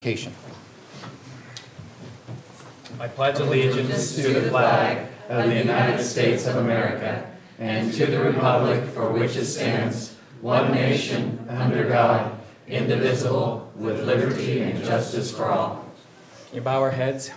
Vacation. I pledge allegiance to the flag of the United States of America and to the republic for which it stands, one nation, under God, indivisible, with liberty and justice for all. Can you bow our heads?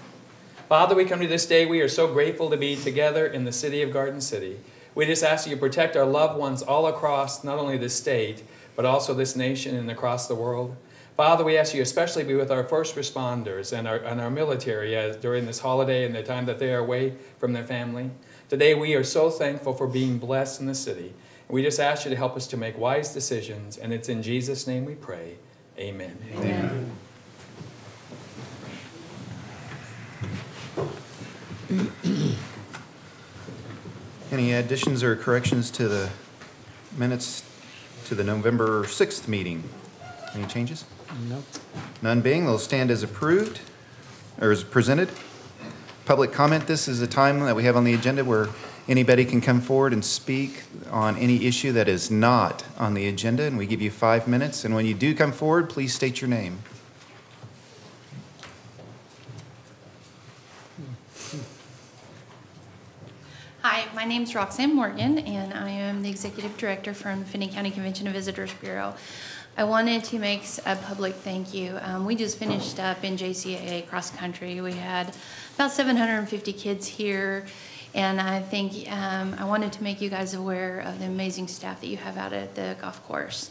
Father, we come to this day. We are so grateful to be together in the city of Garden City. We just ask you to protect our loved ones all across not only this state, but also this nation and across the world. Father, we ask you especially be with our first responders and our military during this holiday and the time that they are away from their family. Today we are so thankful for being blessed in the city. We just ask you to help us to make wise decisions, and it's in Jesus' name we pray. Amen. Amen. Any additions or corrections to the minutes to the November 6th meeting? Any changes? No. None being, they'll stand as approved, or as presented. Public comment, this is a time that we have on the agenda where anybody can come forward and speak on any issue that is not on the agenda, and we give you 5 minutes. And when you do come forward, please state your name. Hi, my name is Roxanne Morgan, and I am the Executive Director from the Finney County Convention and Visitors Bureau. I wanted to make a public thank you. We just finished up in JCAA cross country. We had about 750 kids here, and I think I wanted to make you guys aware of the amazing staff that you have out at the golf course.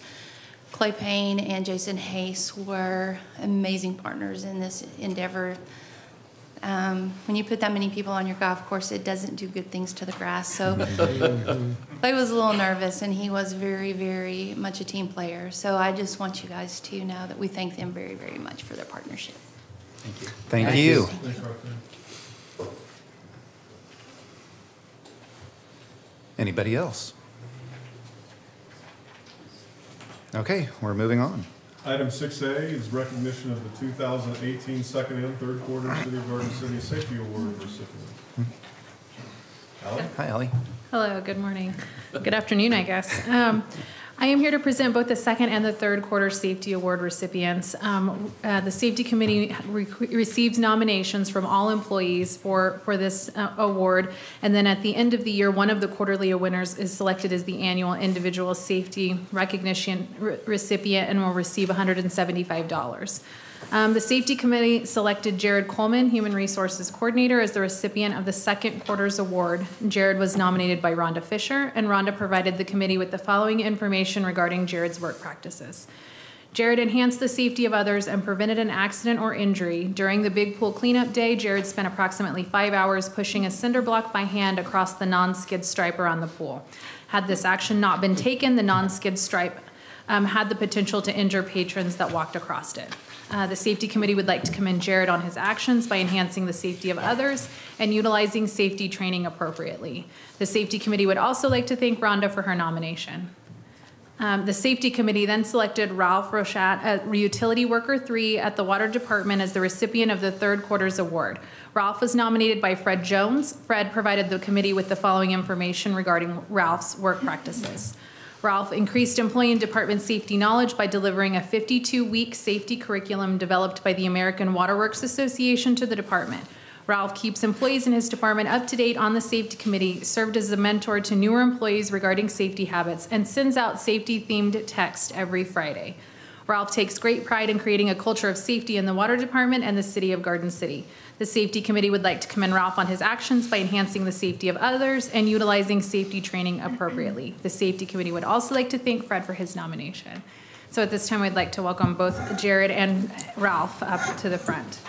Clay Payne and Jason Hayes were amazing partners in this endeavor. When you put that many people on your golf course, it doesn't do good things to the grass. So Clay was a little nervous, and he was very, very much a team player. So I just want you guys to know that we thank them very, very much for their partnership. Thank you. Thank you. Anybody else? Okay, we're moving on. Item 6A is recognition of the 2018 second and third quarter City of Garden City Safety Award recipients. Allie? Hi, Allie. Hello, good morning. Good afternoon, I guess. I am here to present both the second and the third quarter safety award recipients. The safety committee receives nominations from all employees for this award, and then at the end of the year, one of the quarterly winners is selected as the annual individual safety recognition recipient and will receive $175. The safety committee selected Jared Coleman, Human Resources Coordinator, as the recipient of the second quarter's award. Jared was nominated by Rhonda Fisher, and Rhonda provided the committee with the following information regarding Jared's work practices. Jared enhanced the safety of others and prevented an accident or injury. During the Big Pool cleanup day, Jared spent approximately 5 hours pushing a cinder block by hand across the non-skid stripe around the pool. Had this action not been taken, the non-skid stripe had the potential to injure patrons that walked across it. The safety committee would like to commend Jared on his actions by enhancing the safety of others and utilizing safety training appropriately. The safety committee would also like to thank Rhonda for her nomination. The safety committee then selected Ralph Rochat, a utility worker 3 at the water department, as the recipient of the third quarter's award. Ralph was nominated by Fred Jones. Fred provided the committee with the following information regarding Ralph's work practices. Ralph increased employee and department safety knowledge by delivering a 52-week safety curriculum developed by the American Water Works Association to the department. Ralph keeps employees in his department up to date on the safety committee, served as a mentor to newer employees regarding safety habits, and sends out safety-themed text every Friday. Ralph takes great pride in creating a culture of safety in the water department and the city of Garden City. The safety committee would like to commend Ralph on his actions by enhancing the safety of others and utilizing safety training appropriately. The safety committee would also like to thank Fred for his nomination. So at this time, I'd like to welcome both Jared and Ralph up to the front.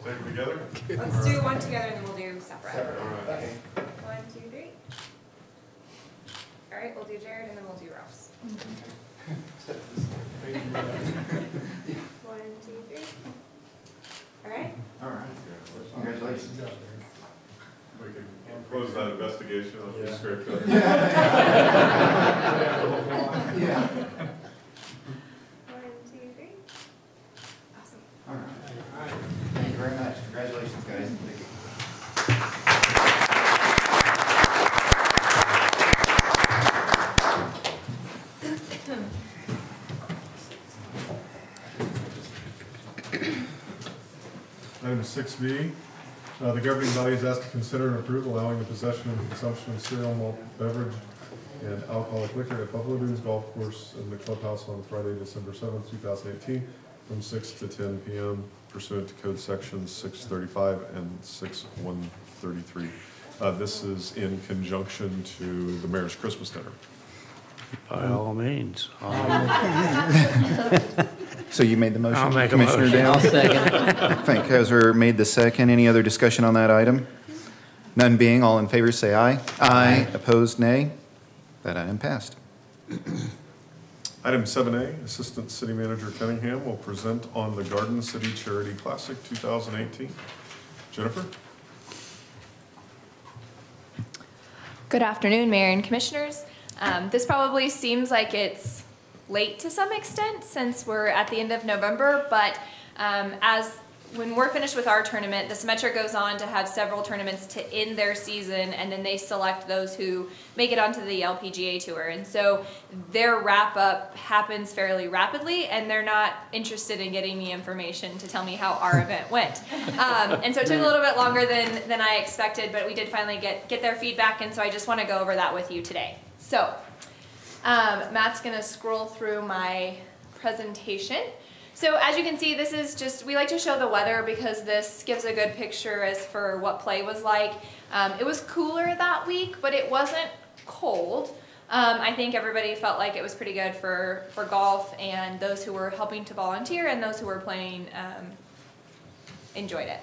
Take them together? Let's do one together and then we'll do separate. All right. 1, 2, 3. All right, we'll do Jared and then we'll do Ralph's. 1, 2, 3. All right. All right. Congratulations. We can close that investigation. investigation on the script. One, two, three. Awesome. All right. Thank you very much. Congratulations, guys. Item 6B, the governing body is asked to consider and approve allowing the possession and consumption of cereal malt beverage and alcoholic liquor at Buffalo Dunes Golf Course in the clubhouse on Friday, December 7th, 2018, from 6 to 10 p.m. pursuant to code sections 635 and 6133. This is in conjunction to the mayor's Christmas dinner. By all means. So you made the motion? I'll make a Commissioner motion. Dale? I'll second. Frank Kaiser made the second. Any other discussion on that item? None being, all in favor say aye. Aye. Opposed, nay. That item passed. Item 7A, Assistant City Manager Cunningham will present on the Garden City Charity Classic 2018. Jennifer? Good afternoon, Mayor and Commissioners. This probably seems like it's late to some extent since we're at the end of November, but when we're finished with our tournament, the Symetra goes on to have several tournaments to end their season, and then they select those who make it onto the LPGA Tour. And so their wrap-up happens fairly rapidly, and they're not interested in getting me information to tell me how our event went. And so it took a little bit longer than I expected, but we did finally get their feedback, and so I just want to go over that with you today. So Matt's going to scroll through my presentation. So as you can see, this is just, we like to show the weather because this gives a good picture as for what play was like. It was cooler that week, but it wasn't cold. I think everybody felt like it was pretty good for golf, and those who were helping to volunteer and those who were playing enjoyed it.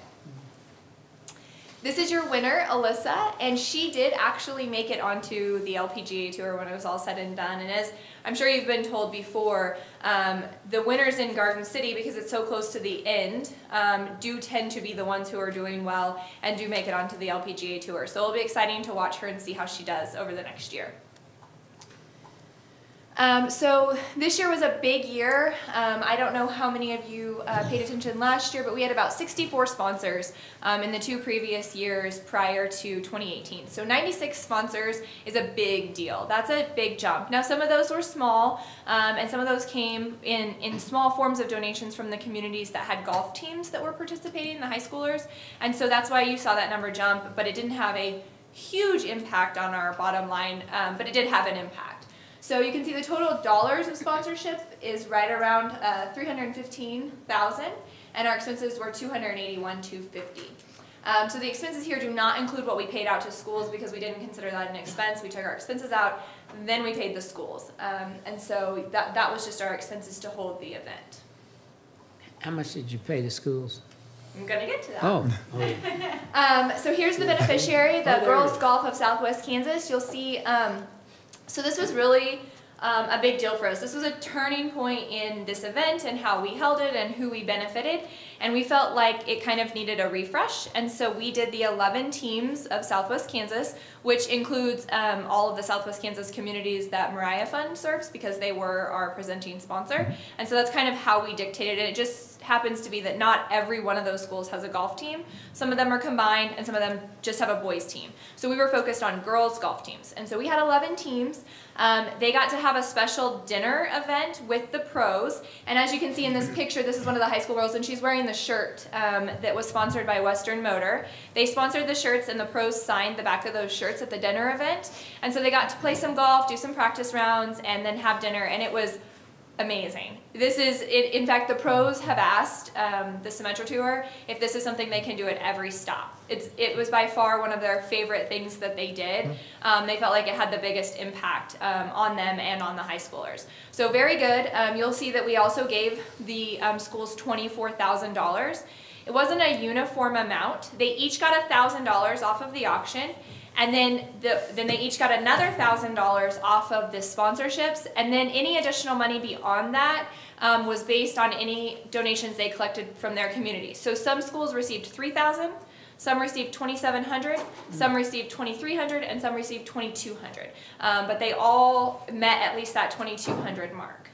This is your winner, Alyssa, and she did actually make it onto the LPGA Tour when it was all said and done. And as I'm sure you've been told before, the winners in Garden City, because it's so close to the end, do tend to be the ones who are doing well and do make it onto the LPGA Tour. So it'll be exciting to watch her and see how she does over the next year. So this year was a big year. I don't know how many of you paid attention last year, but we had about 64 sponsors in the 2 previous years prior to 2018. So 96 sponsors is a big deal. That's a big jump. Now some of those were small, and some of those came in small forms of donations from the communities that had golf teams that were participating, the high schoolers. And so that's why you saw that number jump, but it didn't have a huge impact on our bottom line, but it did have an impact. So you can see the total dollars of sponsorship is right around $315,000, and our expenses were $281,250. So the expenses here do not include what we paid out to schools because we didn't consider that an expense. We took our expenses out, then we paid the schools, and so that was just our expenses to hold the event. How much did you pay the schools? I'm gonna get to that. Oh. So here's the beneficiary, the Girls Golf of Southwest Kansas. You'll see. So this was really a big deal for us. This was a turning point in this event and how we held it and who we benefited. And we felt like it kind of needed a refresh. And so we did the 11 teams of Southwest Kansas, which includes all of the Southwest Kansas communities that Mariah Fund serves because they were our presenting sponsor. And so that's kind of how we dictated it. It just happens to be that not every one of those schools has a golf team. Some of them are combined and some of them just have a boys team. So we were focused on girls golf teams. And so we had 11 teams. They got to have a special dinner event with the pros. And as you can see in this picture, this is one of the high school girls, and she's wearing the shirt that was sponsored by Western Motor. They sponsored the shirts, and the pros signed the back of those shirts at the dinner event. And so they got to play some golf, do some practice rounds, and then have dinner, and it was amazing. This is, in fact, the pros have asked the Symetra Tour if this is something they can do at every stop. It was by far one of their favorite things that they did. They felt like it had the biggest impact on them and on the high schoolers. So very good. You'll see that we also gave the schools $24,000. It wasn't a uniform amount. They each got $1,000 off of the auction. And then they each got another $1,000 off of the sponsorships, and then any additional money beyond that was based on any donations they collected from their community. So some schools received $3,000, Some received 2,700, some received 2,300, and some received 2,200. But they all met at least that 2,200 mark.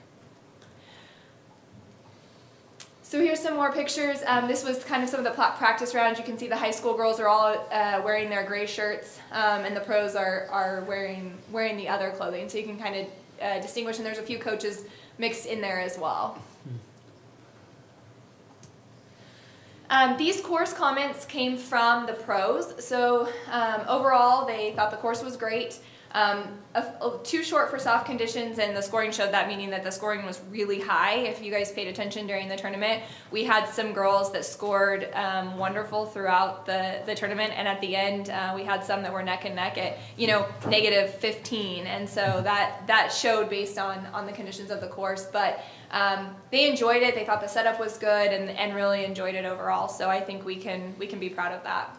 So here's some more pictures. This was kind of some of the practice rounds. You can see the high school girls are all wearing their gray shirts, and the pros are wearing the other clothing. So you can kind of distinguish, and there's a few coaches mixed in there as well. These course comments came from the pros. So overall, they thought the course was great. Too short for soft conditions, and the scoring showed that, meaning that the scoring was really high. If you guys paid attention during the tournament, we had some girls that scored wonderful throughout the tournament, and at the end we had some that were neck and neck at negative 15, and so that showed based on the conditions of the course. But they enjoyed it. They thought the setup was good, and really enjoyed it overall. So I think we can be proud of that.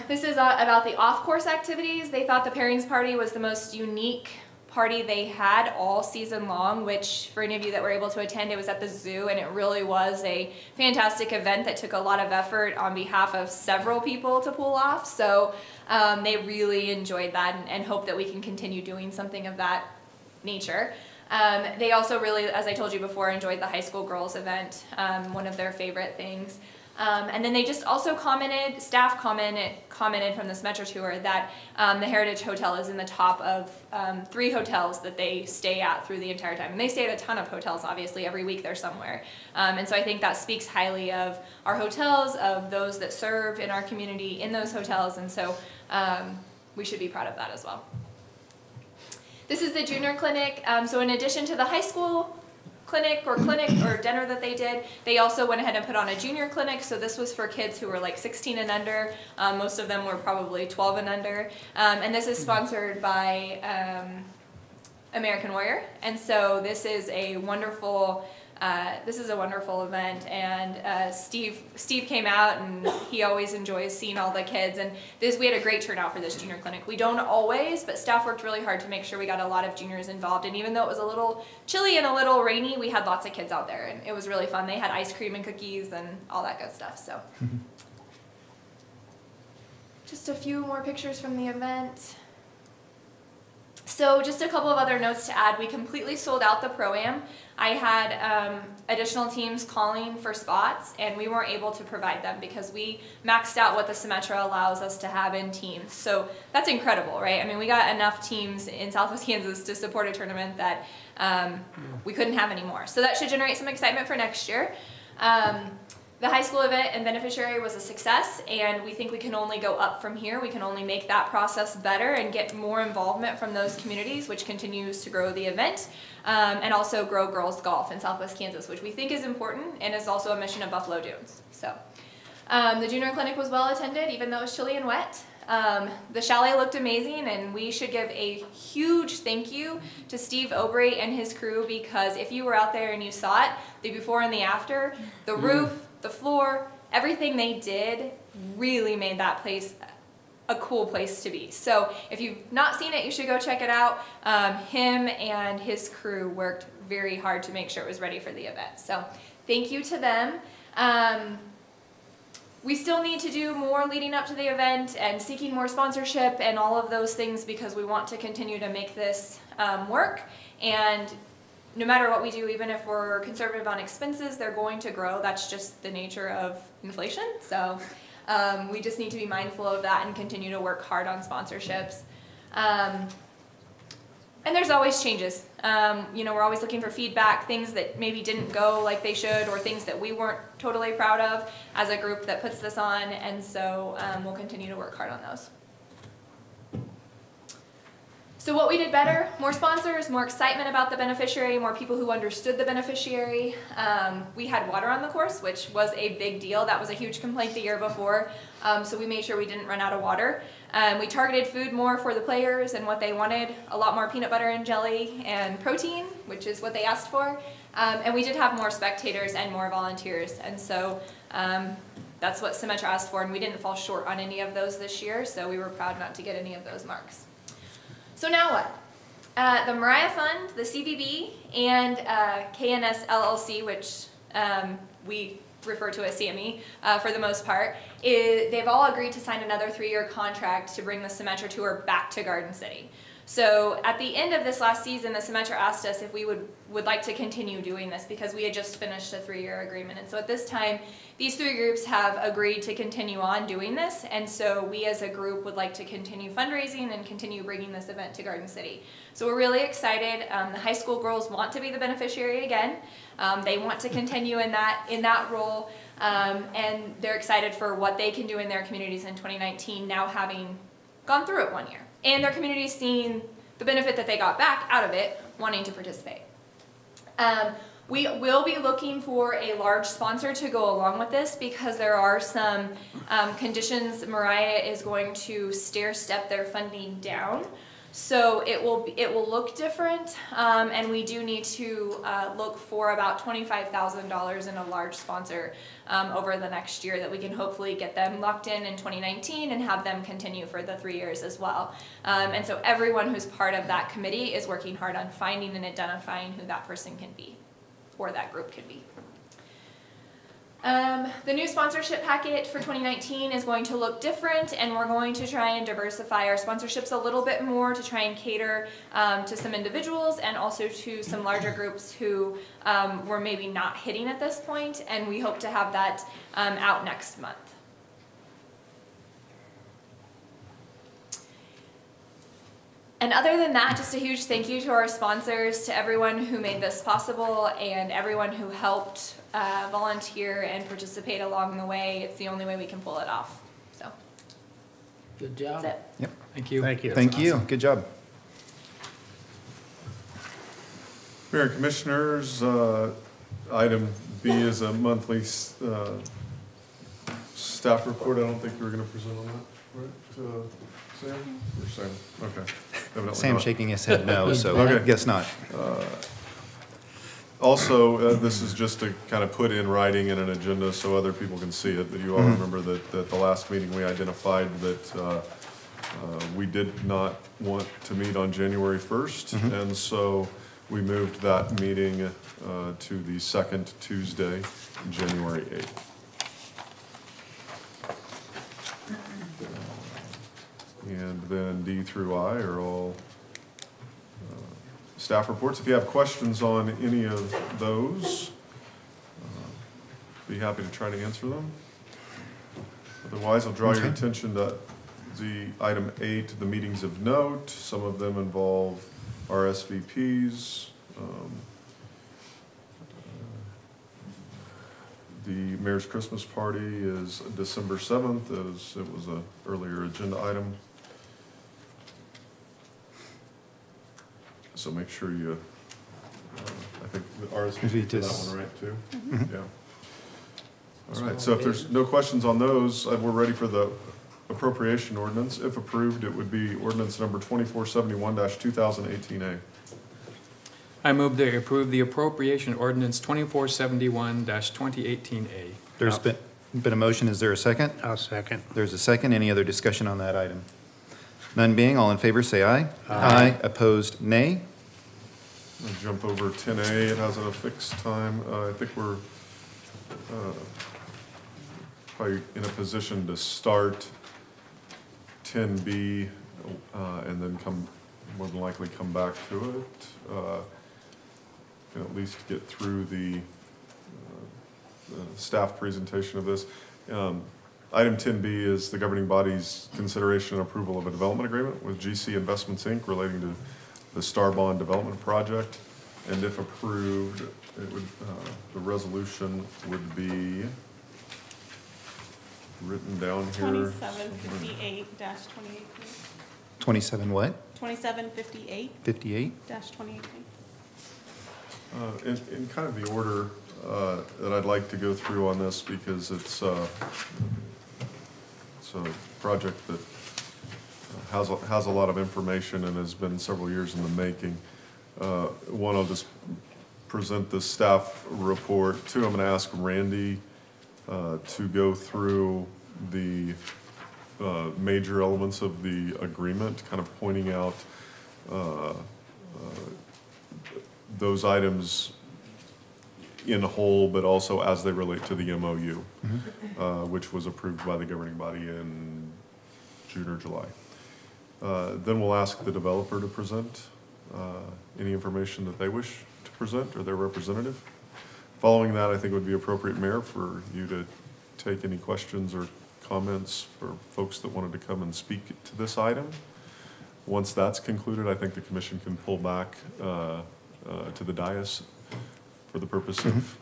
This is about the off-course activities. They thought the pairings party was the most unique party they had all season long, which for any of you that were able to attend, it was at the zoo, and it really was a fantastic event that took a lot of effort on behalf of several people to pull off. So they really enjoyed that, and hope that we can continue doing something of that nature. They also really, as I told you before, enjoyed the high school girls event, one of their favorite things. And then they just also staff commented from this Metro tour that the Heritage Hotel is in the top of 3 hotels that they stay at through the entire time. And they stay at a ton of hotels, obviously, every week they're somewhere. And so I think that speaks highly of our hotels, of those that serve in our community in those hotels, and so we should be proud of that as well. This is the junior clinic. So in addition to the high school clinic or dinner that they did, they also went ahead and put on a junior clinic. So this was for kids who were like 16 and under. Most of them were probably 12 and under. And this is sponsored by American Warrior. And so this is a wonderful event, and Steve came out, and he always enjoys seeing all the kids, and we had a great turnout for this junior clinic. We don't always, but staff worked really hard to make sure we got a lot of juniors involved, and even though it was a little chilly and a little rainy, we had lots of kids out there, and it was really fun. They had ice cream and cookies and all that good stuff. So just a few more pictures from the event. So just a couple of other notes to add. We completely sold out the Pro-Am. I had additional teams calling for spots, and we weren't able to provide them because we maxed out what the Symetra allows us to have in teams. So that's incredible, right? I mean, we got enough teams in Southwest Kansas to support a tournament that we couldn't have anymore. So that should generate some excitement for next year. The high school event and beneficiary was a success, and we think we can only go up from here. We can only make that process better and get more involvement from those communities, which continues to grow the event, and also grow girls golf in Southwest Kansas, which we think is important and is also a mission of Buffalo Dunes. So the junior clinic was well attended, even though it was chilly and wet. The chalet looked amazing, and we should give a huge thank you to Steve Obrey and his crew, because if you were out there and you saw it, the before and the after, the roof, the floor, everything they did really made that place a cool place to be. So if you've not seen it, you should go check it out. Him and his crew worked very hard to make sure it was ready for the event. So thank you to them. We still need to do more leading up to the event and seeking more sponsorship and all of those things, because we want to continue to make this work. And no matter what we do, even if we're conservative on expenses, they're going to grow. That's just the nature of inflation. So we just need to be mindful of that and continue to work hard on sponsorships. And there's always changes. We're always looking for feedback, things that maybe didn't go like they should, or things that we weren't totally proud of as a group that puts this on. And so we'll continue to work hard on those. So what we did better: more sponsors, more excitement about the beneficiary, more people who understood the beneficiary. We had water on the course, which was a big deal. That was a huge complaint the year before, so we made sure we didn't run out of water. We targeted food more for the players and what they wanted, a lot more peanut butter and jelly and protein, which is what they asked for. And we did have more spectators and more volunteers, and so that's what Symetra asked for, and we didn't fall short on any of those this year, so we were proud not to get any of those marks. So now what? The Mariah Fund, the CVB, and KNS LLC, which we refer to as CME for the most part, they've all agreed to sign another 3-year contract to bring the Symetra Tour back to Garden City. So at the end of this last season, the Symetra asked us if we would like to continue doing this because we had just finished a 3-year agreement. And so at this time, these 3 groups have agreed to continue on doing this. And so we as a group would like to continue fundraising and continue bringing this event to Garden City. So we're really excited. The high school girls want to be the beneficiary again. They want to continue in that role. And they're excited for what they can do in their communities in 2019, now having gone through it 1 year. And their communities seeing the benefit that they got back out of it, wanting to participate. We will be looking for a large sponsor to go along with this because there are some conditions. Mariah is going to stair-step their funding down. So it will look different, and we do need to look for about $25,000 in a large sponsor over the next year that we can hopefully get them locked in 2019 and have them continue for the 3 years as well. And so everyone who's part of that committee is working hard on finding and identifying who that person can be, or that group can be. The new sponsorship packet for 2019 is going to look different, and we're going to try and diversify our sponsorships a little bit more to try and cater to some individuals and also to some larger groups who were maybe not hitting at this point, and we hope to have that out next month. And other than that, just a huge thank you to our sponsors, to everyone who made this possible, and everyone who helped volunteer and participate along the way. It's the only way we can pull it off. So, Good job. that's it. Yep. Thank you. Thank you. Thank you. Good job. Mayor and Commissioners, item B is a monthly staff report. I don't think you were going to present on that, right? Sam? Or Sam? Okay. Evidently Sam not. shaking his head no, so Okay. guess not. Also, this is just to kind of put in writing in an agenda so other people can see it, that you all remember that at the last meeting we identified that we did not want to meet on January 1st, and so we moved that meeting to the second Tuesday, January 8th. And then D through I are all staff reports. If you have questions on any of those, be happy to try to answer them. Otherwise, I'll draw your Okay. attention to the item 8, the meetings of note. Some of them involve RSVPs. The Mayor's Christmas Party is December 7th, as it was an earlier agenda item. So make sure you, I think the RSVP for that one, right, too? Yeah. All right, so if there's no questions on those, we're ready for the appropriation ordinance. If approved, it would be ordinance number 2471-2018A. I move to approve the appropriation ordinance 2471-2018A. There's been a motion. Is there a second? I'll second. There's a second. Any other discussion on that item? None being, all in favor, say aye. Aye. Opposed, nay. I'll jump over 10A. It has a fixed time. I think we're probably in a position to start 10B and then more than likely come back to it. Can at least get through the staff presentation of this. Item 10B is the governing body's consideration and approval of a development agreement with GC Investments, Inc. relating to the Star Bond Development Project. And if approved, it would, the resolution would be written down here. 2758-2018. 27 what? 2758-2018. 58? In kind of the order that I'd like to go through on this, because it's a project that has a lot of information and has been several years in the making. One, I'll just present the staff report. Two, I'm going to ask Randy to go through the major elements of the agreement, kind of pointing out those items in whole, but also as they relate to the MOU, which was approved by the governing body in June or July. Then we'll ask the developer to present any information that they wish to present or their representative. Following that, I think it would be appropriate, Mayor, for you to take any questions or comments for folks that wanted to come and speak to this item. Once that's concluded, I think the commission can pull back to the dais for the purpose of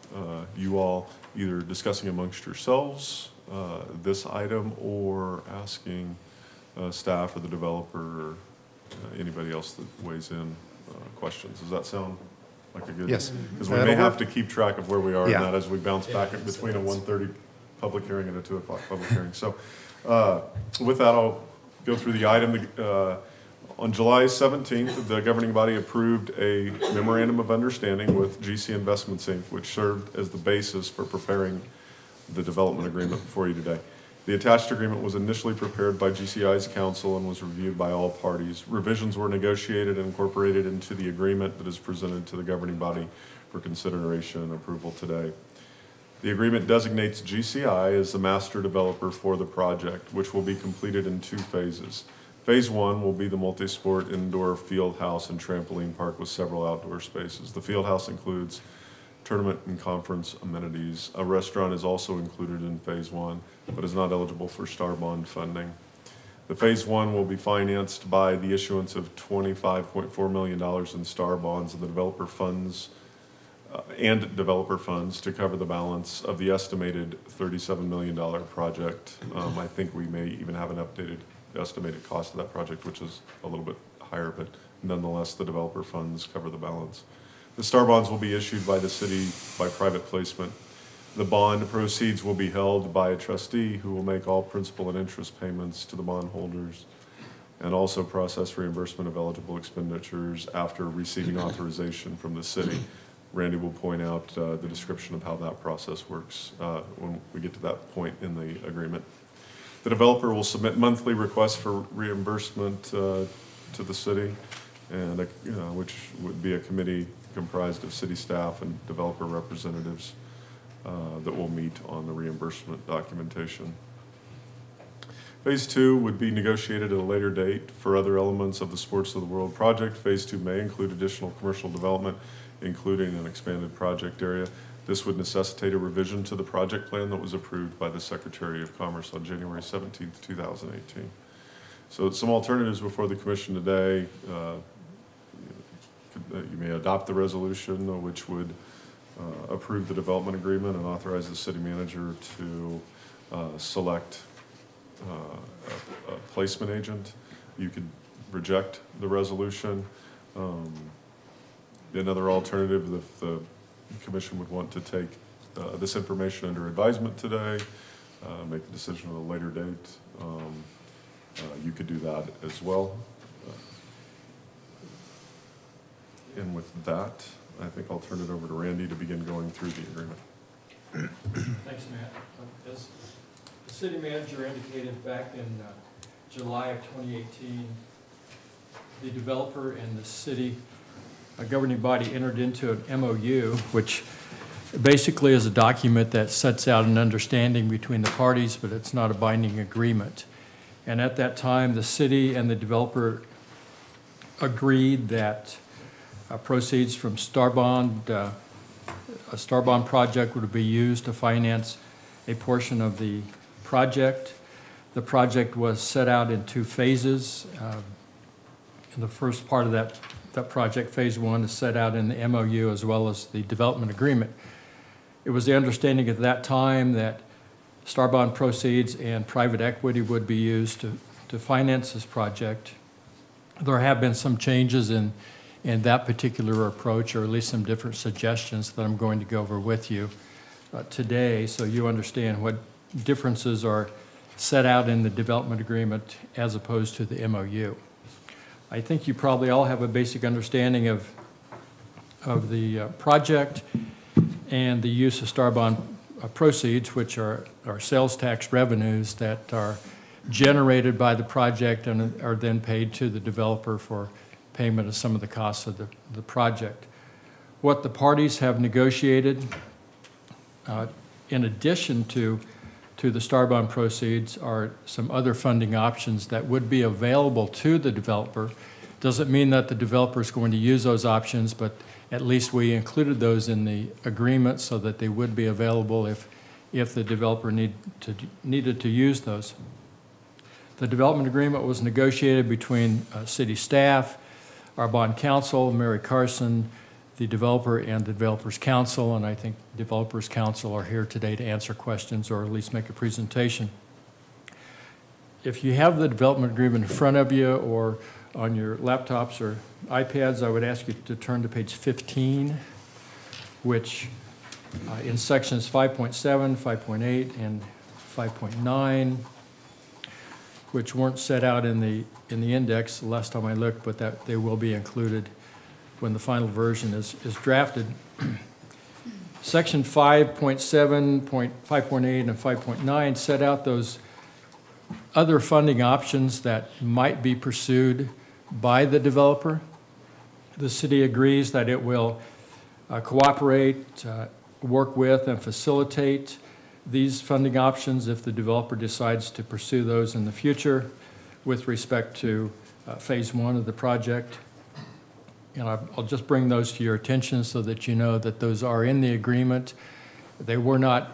you all either discussing amongst yourselves this item or asking staff or the developer or anybody else that weighs in questions. Does that sound like a good? Yes. Because we may have to keep track of where we are in Yeah. that as we bounce back between a 1:30 public hearing and a 2 o'clock public hearing. So with that, I'll go through the item. On July 17th, the governing body approved a memorandum of understanding with GC Investments, Inc., which served as the basis for preparing the development agreement before you today. The attached agreement was initially prepared by GCI's counsel and was reviewed by all parties. Revisions were negotiated and incorporated into the agreement that is presented to the governing body for consideration and approval today. The agreement designates GCI as the master developer for the project, which will be completed in 2 phases. Phase 1 will be the multi-sport indoor field house and trampoline park with several outdoor spaces. The field house includes tournament and conference amenities. A restaurant is also included in Phase 1, but is not eligible for Star Bond funding. The Phase 1 will be financed by the issuance of $25.4 million in Star Bonds and the developer funds to cover the balance of the estimated $37 million project. I think we may even have an updated estimated cost of that project, which is a little bit higher, but nonetheless, the developer funds cover the balance. The Star Bonds will be issued by the city by private placement. The bond proceeds will be held by a trustee who will make all principal and interest payments to the bondholders and also process reimbursement of eligible expenditures after receiving authorization from the city. Randy will point out the description of how that process works when we get to that point in the agreement. The developer will submit monthly requests for reimbursement to the city, and which would be a committee comprised of city staff and developer representatives that will meet on the reimbursement documentation. Phase 2 would be negotiated at a later date for other elements of the Sports of the World project. Phase 2 may include additional commercial development, including an expanded project area. This would necessitate a revision to the project plan that was approved by the Secretary of Commerce on January 17th, 2018. So some alternatives before the commission today. You may adopt the resolution, which would approve the development agreement and authorize the city manager to select a placement agent. You could reject the resolution. Another alternative, if the commission would want to take this information under advisement today, make the decision at a later date, you could do that as well. And with that, I think I'll turn it over to Randy to begin going through the agreement. Thanks, Matt. As the city manager indicated back in July of 2018, the developer and the city governing body entered into an MOU, which basically is a document that sets out an understanding between the parties, but it's not a binding agreement. And at that time, the city and the developer agreed that proceeds from Star Bond, a Star Bond project would be used to finance a portion of the project. The project was set out in 2 phases. In the first part of that project, phase 1, is set out in the MOU as well as the development agreement. It was the understanding at that time that Star Bond proceeds and private equity would be used to finance this project. There have been some changes in that particular approach, or at least some different suggestions that I'm going to go over with you today, so you understand what differences are set out in the development agreement as opposed to the MOU. I think you probably all have a basic understanding of the project and the use of Star Bond proceeds, which are sales tax revenues that are generated by the project and are then paid to the developer for payment of some of the costs of the project. what the parties have negotiated, in addition to the Star Bond proceeds, are some other funding options that would be available to the developer. Doesn't mean that the developer is going to use those options, but at least we included those in the agreement so that they would be available if the developer needed to use those. The development agreement was negotiated between city staff, our bond counsel, Mary Carson, the developer, and the developers council, and I think developers council are here today to answer questions or at least make a presentation. If you have the development agreement in front of you or on your laptops or iPads, I would ask you to turn to page 15, which in sections 5.7, 5.8, and 5.9, which weren't set out in the index the last time I looked, but that they will be included when the final version is drafted. Section 5.7, 5.8, and 5.9 set out those other funding options that might be pursued by the developer. The city agrees that it will cooperate, work with, and facilitate these funding options if the developer decides to pursue those in the future with respect to phase one of the project. And I'll just bring those to your attention so that you know that those are in the agreement. They were not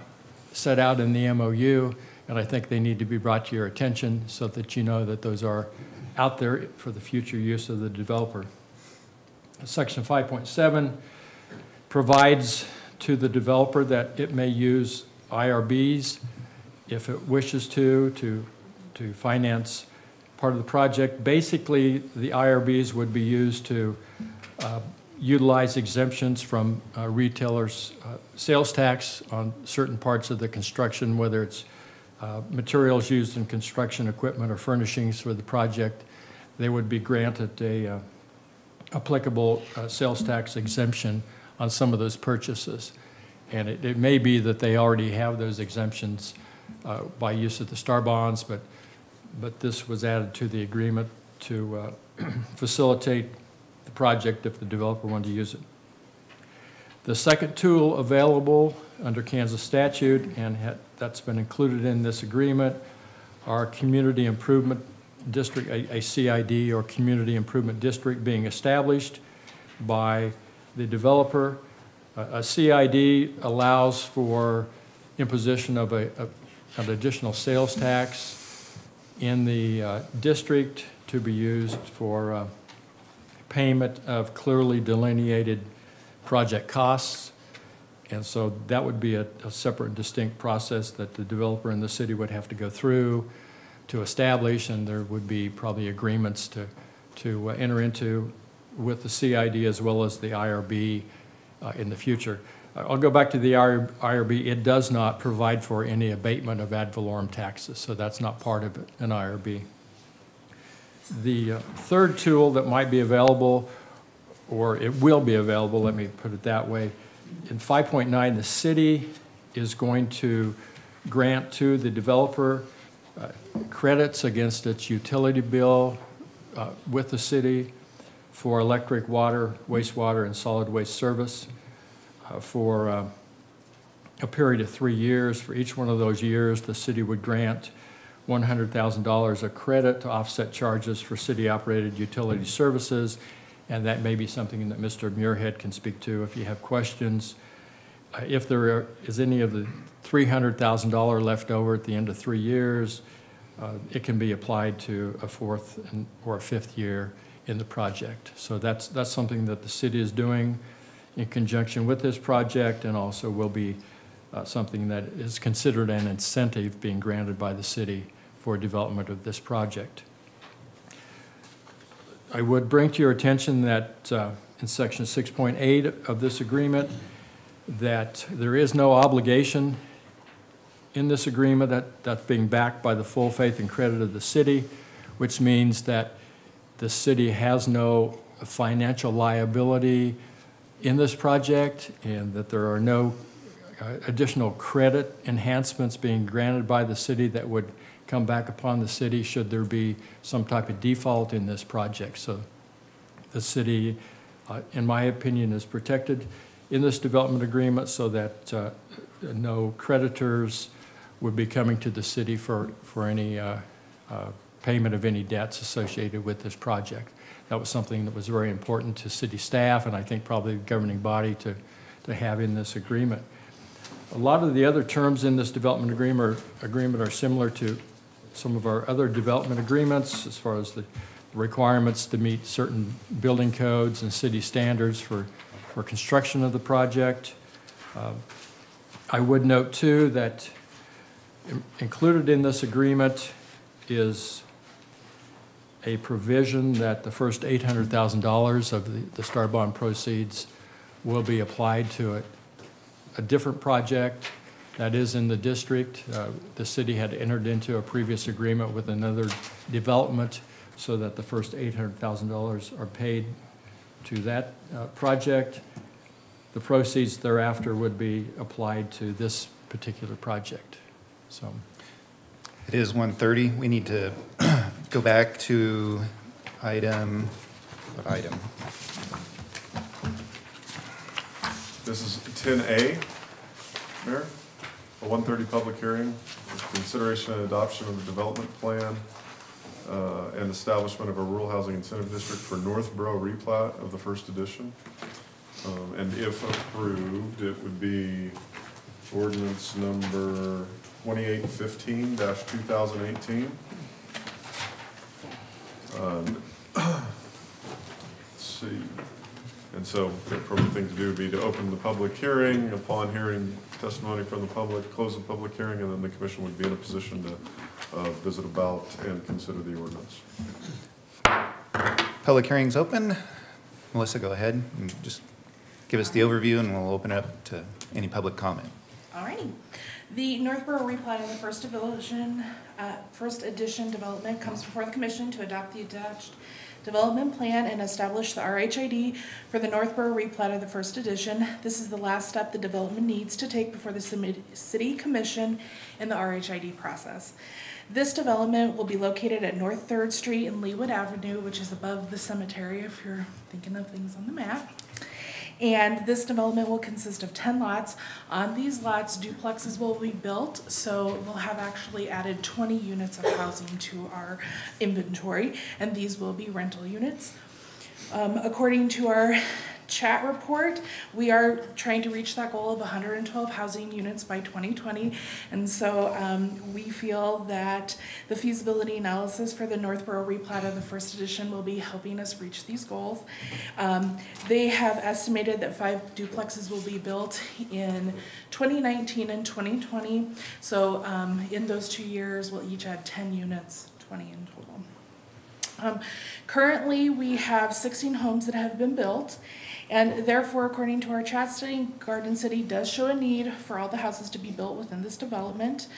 set out in the MOU, and I think they need to be brought to your attention so that you know that those are out there for the future use of the developer. Section 5.7 provides to the developer that it may use IRBs if it wishes to finance part of the project. Basically, the IRBs would be used to utilize exemptions from retailers' sales tax on certain parts of the construction, whether it's materials used in construction equipment or furnishings for the project. They would be granted a applicable sales tax exemption on some of those purchases. And it may be that they already have those exemptions by use of the Star Bonds, but this was added to the agreement to facilitate the project if the developer wanted to use it. The second tool available under Kansas statute, and that's been included in this agreement, are Community Improvement District, a CID or Community Improvement District being established by the developer. A CID allows for imposition of an additional sales tax in the district to be used for payment of clearly delineated project costs. And so that would be a separate and distinct process that the developer and the city would have to go through to establish, and there would be probably agreements to enter into with the CID as well as the IRB in the future. I'll go back to the IRB. It does not provide for any abatement of ad valorem taxes, so that's not part of an IRB. The third tool that might be available, or it will be available, let me put it that way, in 5.9, the city is going to grant to the developer credits against its utility bill with the city for electric, water, wastewater, and solid waste service for a period of 3 years. For each one of those years, the city would grant $100,000 of credit to offset charges for city-operated utility services, and that may be something that Mr. Muirhead can speak to if you have questions. If there is any of the $300,000 left over at the end of 3 years, it can be applied to a fourth or a fifth year in the project. So that's something that the city is doing in conjunction with this project, and also will be something that is considered an incentive being granted by the city for development of this project. I would bring to your attention that in section 6.8 of this agreement, that there is no obligation in this agreement that's being backed by the full faith and credit of the city, which means that the city has no financial liability in this project, and that there are no additional credit enhancements being granted by the city that would come back upon the city should there be some type of default in this project. So the city in my opinion, is protected in this development agreement so that no creditors would be coming to the city for any payment of any debts associated with this project. That was something that was very important to city staff, and I think probably the governing body to have in this agreement. A lot of the other terms in this development agreement are similar to some of our other development agreements as far as the requirements to meet certain building codes and city standards for construction of the project. I would note too that included in this agreement is a provision that the first $800,000 of the STAR bond proceeds will be applied to a different project that is in the district. The city had entered into a previous agreement with another development so that the first $800,000 are paid to that project. The proceeds thereafter would be applied to this particular project. So It is 1:30. We need to go back to what item? This is 10A, Mayor, a 1:30 public hearing, consideration and adoption of the development plan and establishment of a rural housing incentive district for Northborough replat of the first edition. And if approved, it would be ordinance number 2815-2018. Let's see. And so the appropriate thing to do would be to open the public hearing. Upon hearing testimony from the public, close the public hearing, and then the commission would be in a position to visit about and consider the ordinance. Public hearing's open. Melissa, go ahead and just give us the overview, and we'll open it up to any public comment. Alrighty. The Northborough replat of the first edition development comes before the commission to adopt the attached development plan and establish the RHID for the Northborough replat of the first edition. This is the last step the development needs to take before the city commission in the RHID process. This development will be located at North 3rd Street and Leewood Avenue, which is above the cemetery if you're thinking of things on the map. And this development will consist of 10 lots. On these lots, duplexes will be built, so we'll have actually added 20 units of housing to our inventory, and these will be rental units. According to our chat report, we are trying to reach that goal of 112 housing units by 2020, and so we feel that the feasibility analysis for the Northborough replat of the first edition will be helping us reach these goals. They have estimated that 5 duplexes will be built in 2019 and 2020, so in those 2 years we'll each add 10 units, 20 in total. Currently we have 16 homes that have been built, and therefore, according to our chat study, Garden City does show a need for all the houses to be built within this development.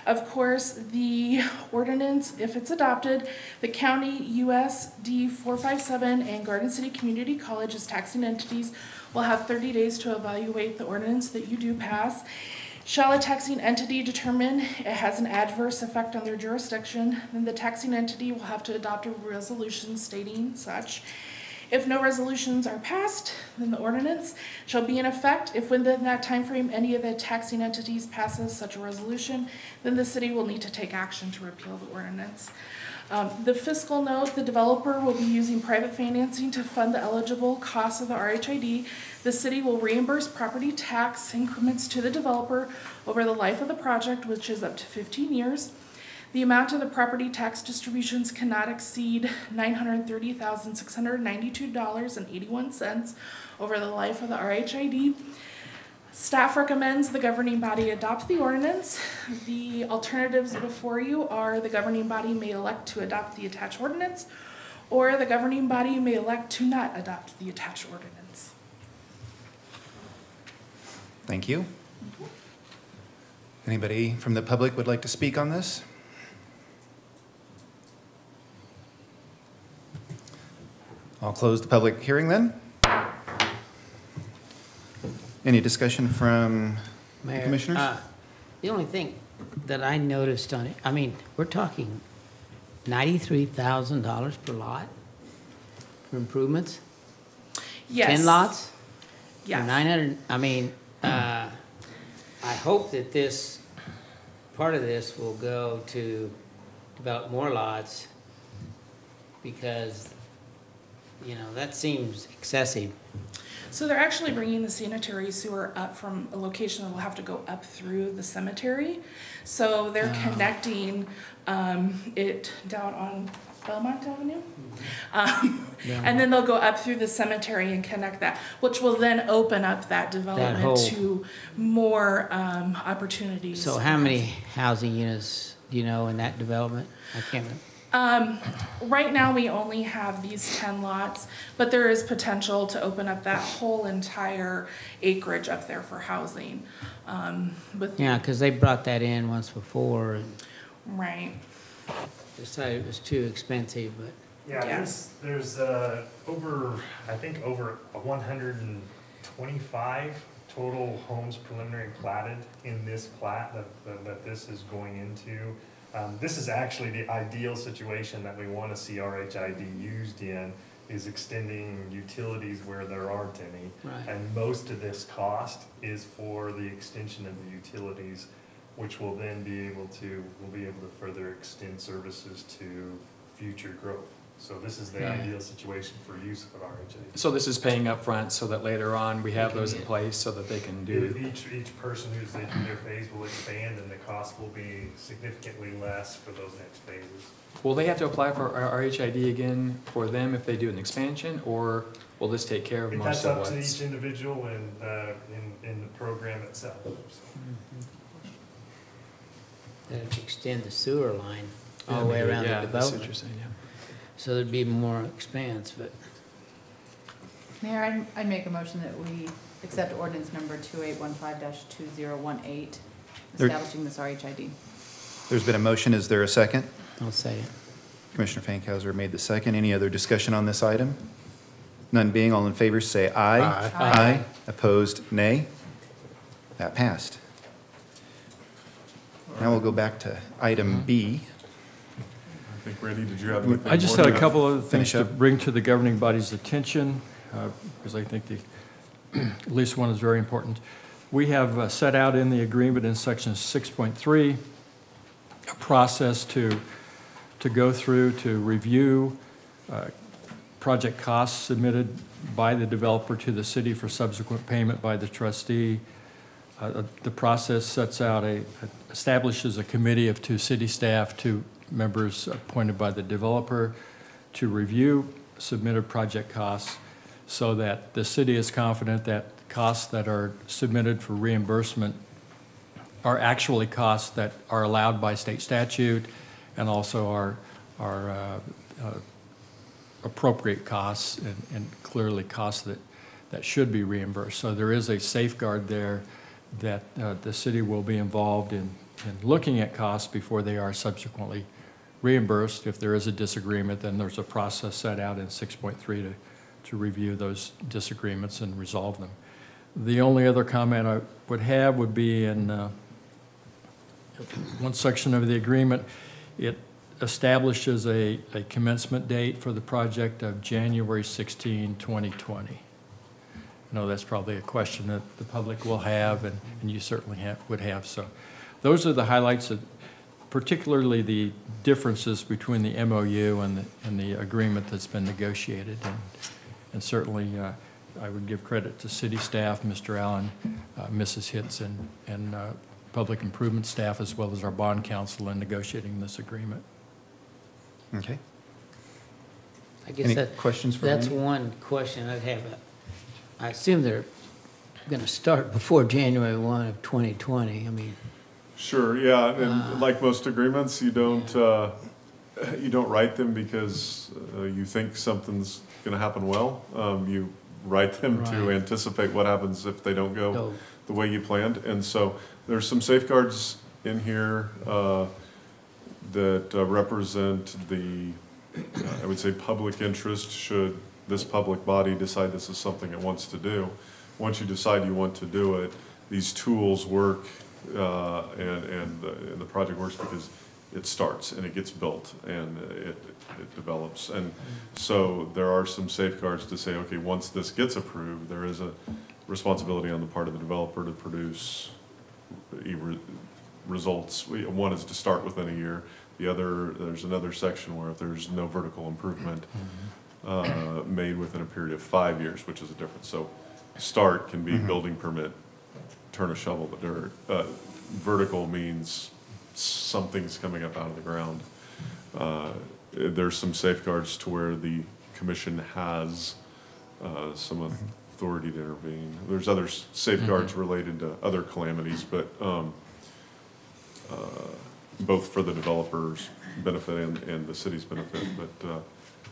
Of course, the ordinance, if it's adopted, the county USD 457 and Garden City Community College as taxing entities will have 30 days to evaluate the ordinance that you do pass. Shall a taxing entity determine it has an adverse effect on their jurisdiction, then the taxing entity will have to adopt a resolution stating such. If no resolutions are passed, then the ordinance shall be in effect. If within that time frame any of the taxing entities passes such a resolution, then the city will need to take action to repeal the ordinance. The fiscal note, the developer will be using private financing to fund the eligible costs of the RHID. The city will reimburse property tax increments to the developer over the life of the project, which is up to 15 years. The amount of the property tax distributions cannot exceed $930,692.81 over the life of the RHID. Staff recommends the governing body adopt the ordinance. The alternatives before you are the governing body may elect to adopt the attached ordinance, or the governing body may elect to not adopt the attached ordinance. Thank you. Anybody from the public would like to speak on this? I'll close the public hearing then. Any discussion from Mayor, commissioners? The only thing that I noticed on it, I mean, we're talking $93,000 per lot for improvements? Yes. 10 lots? For Yes. 900, I mean, I hope that this, part of this will go to develop more lots, because, you know, that seems excessive. So they're actually bringing the sanitary sewer up from a location that will have to go up through the cemetery. So they're connecting it down on Belmont Avenue. And then they'll go up through the cemetery and connect that, which will then open up that development whole- to more opportunities. So how many housing units do you know in that development? I can't remember. Right now, we only have these 10 lots, but there is potential to open up that whole entire acreage up there for housing. With Yeah, because they brought that in once before and Right. decided it was too expensive, but. Yeah, Yes. there's over, I think over 125 total homes preliminary platted in this plat that this is going into. This is actually the ideal situation that we want to see RHID used in, is extending utilities where there aren't any. Right. And most of this cost is for the extension of the utilities, which will then be able to further extend services to future growth. So this is the ideal situation for use of an RHID. So this is paying up front so that later on we have those in place so that they can do. Each person who's in their phase will expand, and the cost will be significantly less for those next phases. Will they have to apply for RHID again for them if they do an expansion, or will this take care of most That's of up to what's? each individual and in the program itself. Then extend the sewer line all the way maybe, around the yeah, that's what development. you're saying, yeah. So there'd be more expense, but Mayor, I'd make a motion that we accept ordinance number 2815-2018, There- establishing this RHID. There's been a motion. Is there a second? I'll say it. Commissioner Fankhauser made the second. Any other discussion on this item? None being, all in favor say aye. Aye. Aye. Opposed, nay. That passed. Now we'll go back to item B. I think, Randy, did you have anything? I just more had a to- couple of things Finish to up. bring to the governing body's attention, because I think at least one is very important. We have set out in the agreement in section 6.3 a process to go through to review project costs submitted by the developer to the city for subsequent payment by the trustee. The process sets out establishes a committee of 2 city staff, 2 members appointed by the developer to review submitted project costs so that the city is confident that costs that are submitted for reimbursement are actually costs that are allowed by state statute and also are appropriate costs and clearly costs that should be reimbursed. So there is a safeguard there that the city will be involved in looking at costs before they are subsequently reimbursed. If there is a disagreement, then there's a process set out in 6.3 to review those disagreements and resolve them. The only other comment I would have would be in one section of the agreement. It establishes a commencement date for the project of January 16, 2020. I know that's probably a question that the public will have, and you certainly would have. So those are the highlights, particularly the differences between the MOU and the agreement that's been negotiated. And certainly I would give credit to city staff, Mr. Allen, Mrs. Hitz, and public improvement staff, as well as our bond counsel in negotiating this agreement. Okay. I guess Any questions for that's Randy? one question I'd have. I assume they're going to start before January 1 of 2020. I mean, Sure, yeah, and like most agreements, you don't write them because you think something's gonna happen well. You write them to Right. anticipate what happens if they don't go Go. the way you planned. And so there's some safeguards in here that represent the, I would say, public interest should this public body decide this is something it wants to do. Once you decide you want to do it, these tools work and the project works because it starts and it gets built and it develops. And so there are some safeguards to say, okay, once this gets approved, there is a responsibility on the part of the developer to produce results. One is to start within a year. The other, there's another section where if there's no vertical improvement made within a period of 5 years, which is a difference. So start can be building permit, turn a shovel to dirt. Vertical means something's coming up out of the ground. There's some safeguards to where the commission has some authority to intervene. There's other safeguards related to other calamities, but both for the developer's benefit and the city's benefit. But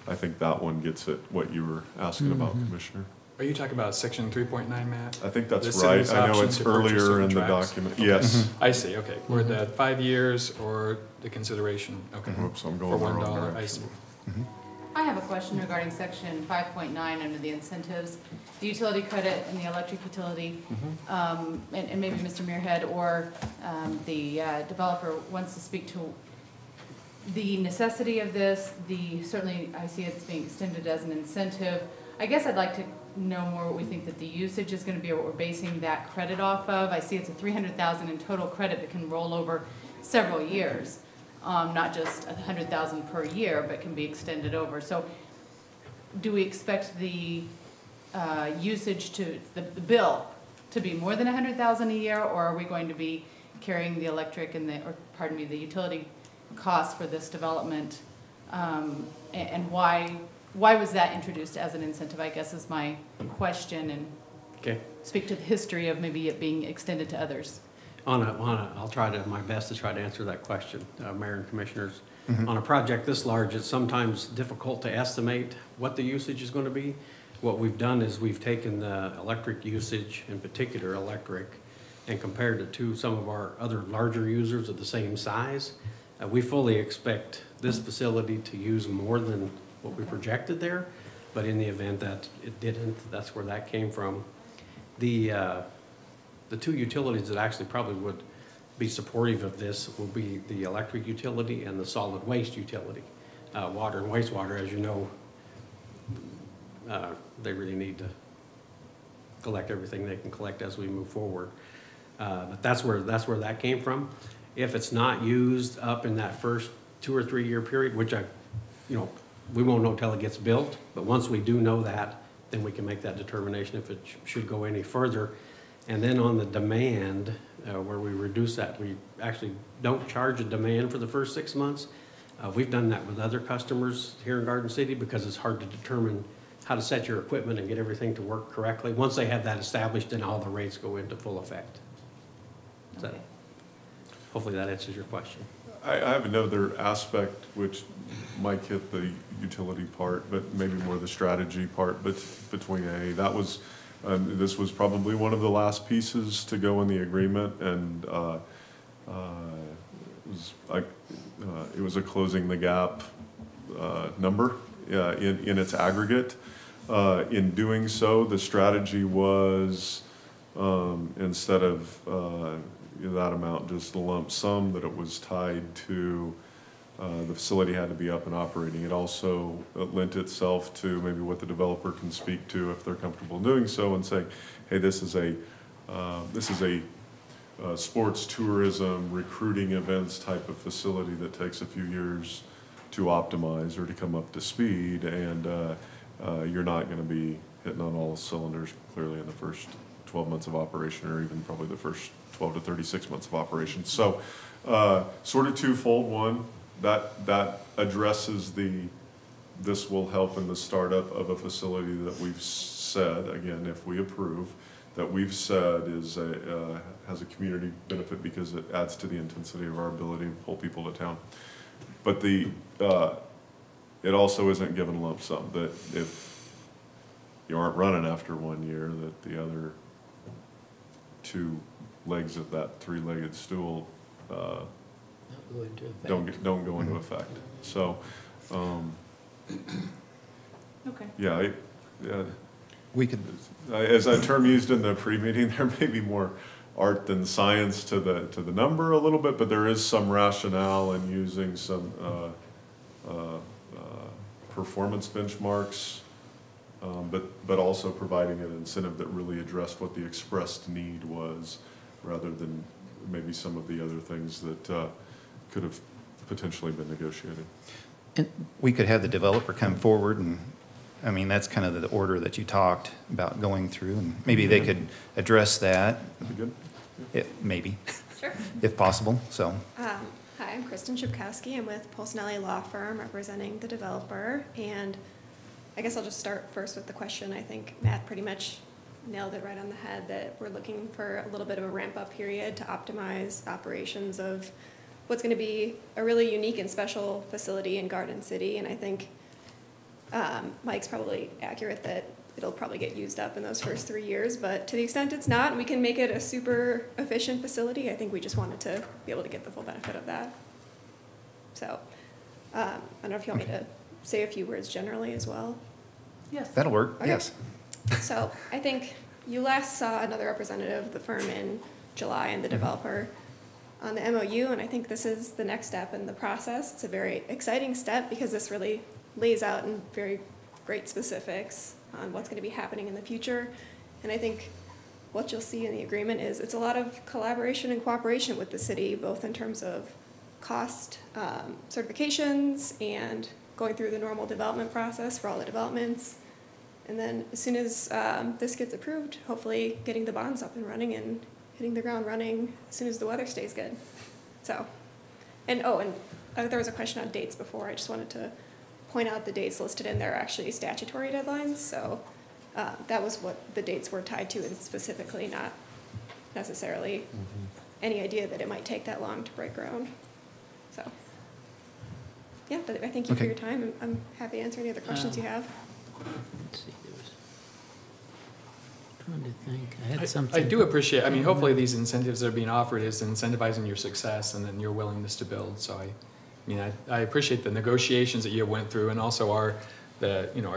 I think that one gets at what you were asking about, Commissioner. Are you talking about section 3.9, Matt? I think that's The right. city's I know option it's to purchase earlier certain in the tracts? document. Okay. Yes. I see, okay. Were that 5 years or the consideration? Okay. Whoops, I'm For going the wrong $1, I direction. see. I have a question regarding section 5.9 under the incentives, the utility credit and the electric utility. And maybe Mr. Muirhead or the developer wants to speak to the necessity of this, certainly I see it's being extended as an incentive. I guess I'd like to know more what we think that the usage is gonna be or what we're basing that credit off of. I see it's a $300,000 in total credit that can roll over several years. Not just 100,000 per year, but can be extended over. So do we expect the usage to, the bill to be more than 100,000 a year, or are we going to be carrying the electric and the utility costs for this development? And why was that introduced as an incentive, I guess is my question, and Okay. speak to the history of maybe it being extended to others. I'll try to, my best to try to answer that question, Mayor and Commissioners. On a project this large, it's sometimes difficult to estimate what the usage is going to be. What we've done is we've taken the electric usage, in particular electric, and compared it to some of our other larger users of the same size. We fully expect this facility to use more than what we projected there, but in the event that it didn't, that's where that came from. The two utilities that actually probably would be supportive of this will be the electric utility and the solid waste utility. Water and wastewater, as you know, they really need to collect everything they can collect as we move forward. But that's where that came from. If it's not used up in that first 2 or 3 year period, which we won't know till it gets built, but once we do know that, then we can make that determination if it should go any further. And then on the demand, where we reduce that, we actually don't charge a demand for the first 6 months. We've done that with other customers here in Garden City because it's hard to determine how to set your equipment and get everything to work correctly. Once they have that established, then all the rates go into full effect. So, Okay. hopefully that answers your question. I have another aspect which might hit the utility part, but maybe more the strategy part, but between that was, this was probably one of the last pieces to go in the agreement, and it was a closing the gap number in its aggregate. In doing so, the strategy was instead of that amount, just a lump sum, that it was tied to the facility had to be up and operating. It also lent itself to maybe what the developer can speak to if they're comfortable doing so, and saying, hey, this is a sports tourism recruiting events type of facility that takes a few years to optimize or to come up to speed, and you're not going to be hitting on all cylinders clearly in the first 12 months of operation, or even probably the first 12 to 36 months of operation. So sort of twofold. One, that addresses this will help in the startup of a facility that we've said, again, if we approve, that we've said is has a community benefit because it adds to the intensity of our ability to pull people to town. But it also isn't given lump sum, that if you aren't running after 1 year, that the other 2 legs of that 3-legged stool don't go into effect. So, Okay. yeah, We could, as a term used in the pre-meeting, there may be more art than science to the number a little bit, but there is some rationale in using some performance benchmarks, but also providing an incentive that really addressed what the expressed need was, rather than maybe some of the other things that could have potentially been negotiated. And we could have the developer come forward and, I mean, that's kind of the order that you talked about going through, and maybe they could address that. That'd be good. Maybe, Sure. if possible, so. Hi, I'm Kristen Shipkowski. I'm with Polsinelli Law Firm representing the developer. And I guess I'll just start first with the question. I think Matt pretty much nailed it right on the head, that we're looking for a little bit of a ramp-up period to optimize operations of what's going to be a really unique and special facility in Garden City. And I think Mike's probably accurate that it'll probably get used up in those first 3 years, but to the extent it's not, and we can make it a super efficient facility, I think we just wanted to be able to get the full benefit of that. So, I don't know if you want me to say a few words generally as well. Yes. That'll work, Okay. yes. So I think you last saw another representative of the firm in July and the developer on the MOU, and I think this is the next step in the process. It's a very exciting step because this really lays out in very great specifics on what's going to be happening in the future. And I think what you'll see in the agreement is it's a lot of collaboration and cooperation with the city, both in terms of cost certifications and going through the normal development process for all the developments. And then as soon as this gets approved, hopefully getting the bonds up and running and hitting the ground running as soon as the weather stays good. So, and there was a question on dates before. I just wanted to point out the dates listed in there are actually statutory deadlines. So that was what the dates were tied to, and specifically not necessarily any idea that it might take that long to break ground. So, yeah, but I thank you for Okay. your time. I'm happy to answer any other questions you have. Let's see, there was, trying to think, I had I something. do appreciate, I mean, hopefully these incentives that are being offered is incentivizing your success and then your willingness to build. So I appreciate the negotiations that you went through, and also our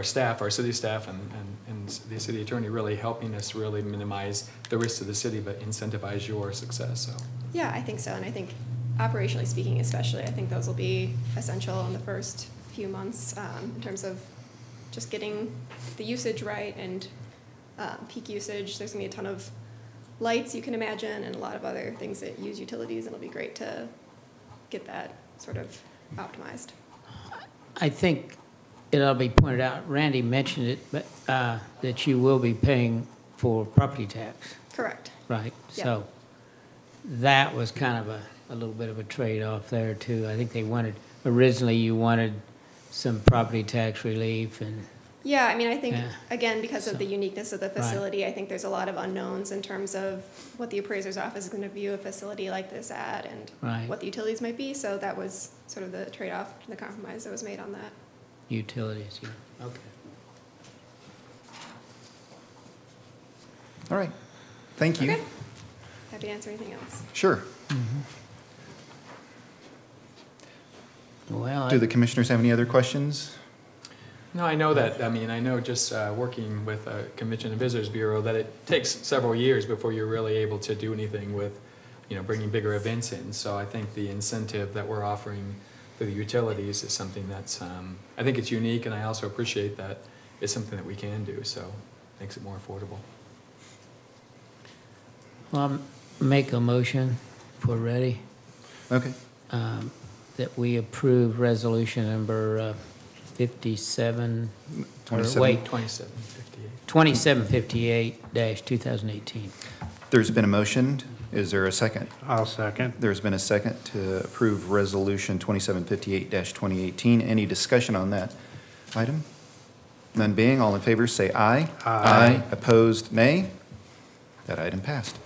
staff, our city staff and the city attorney really helping us really minimize the risks to the city, but incentivize your success, so. Yeah, I think so. And I think operationally speaking especially, I think those will be essential in the first few months in terms of just getting the usage right and peak usage. There's going to be a ton of lights, you can imagine, and a lot of other things that use utilities, and it'll be great to get that sort of optimized. I think it ought to be pointed out, Randy mentioned it, but that you will be paying for property tax, Correct. right? Yep. So that was kind of a little bit of a trade-off there too. I think originally you wanted some property tax relief, and Yeah, I mean, I think, Yeah. again, because of the uniqueness of the Right. facility, I think there's a lot of unknowns in terms of what the appraiser's office is going to view a facility like this at and Right. what the utilities might be. So that was sort of the trade-off, the compromise that was made on that. utilities, yeah. Okay. All right, thank you. Okay. Happy to answer anything else. Sure. Well, Do the commissioners have any other questions? No, I know that, I know just working with a Convention and Visitors Bureau, that it takes several years before you're really able to do anything with, bringing bigger events in. So I think the incentive that we're offering for the utilities is something that's, I think it's unique, and I also appreciate that it's something that we can do, so it makes it more affordable. Well, I'll make a motion if we're ready, Okay, that we approve resolution number 57, or wait, 2758. 2758-2018. there's been a motion. Is there a second? I'll second. There's been a second to approve Resolution 2758-2018. Any discussion on that item? None being, all in favor say aye. Aye. Opposed, nay. That item passed.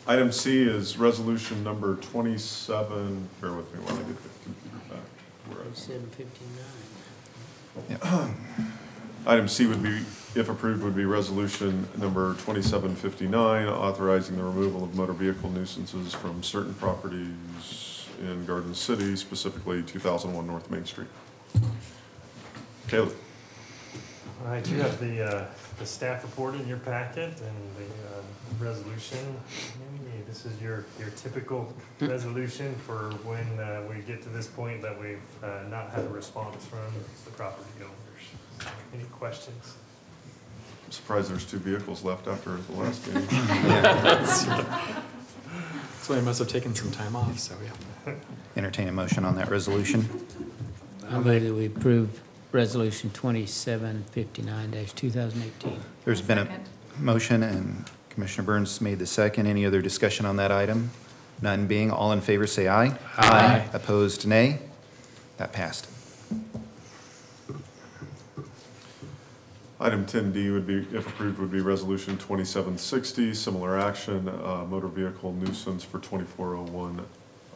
Item C is resolution number 27, bear with me while I get the computer back. Where I was. 759. Item C would be, if approved, would be resolution number 2759, authorizing the removal of motor vehicle nuisances from certain properties in Garden City, specifically 2001 North Main Street. Caleb? All right, you have the staff report in your packet and the resolution. Amy, this is your typical resolution for when we get to this point that we've not had a response from the property owners. Any questions? I'm surprised there's 2 vehicles left after the last meeting. So they must have taken some time off, so yeah. Entertain a motion on that resolution. I move that we approve Resolution 2759-2018. There's been a Second. motion, and Commissioner Burns made the second. Any other discussion on that item? None being, all in favor say aye. Aye. Opposed, nay. That passed. Item 10D would be, if approved, would be Resolution 2760, similar action, motor vehicle nuisance for 2401,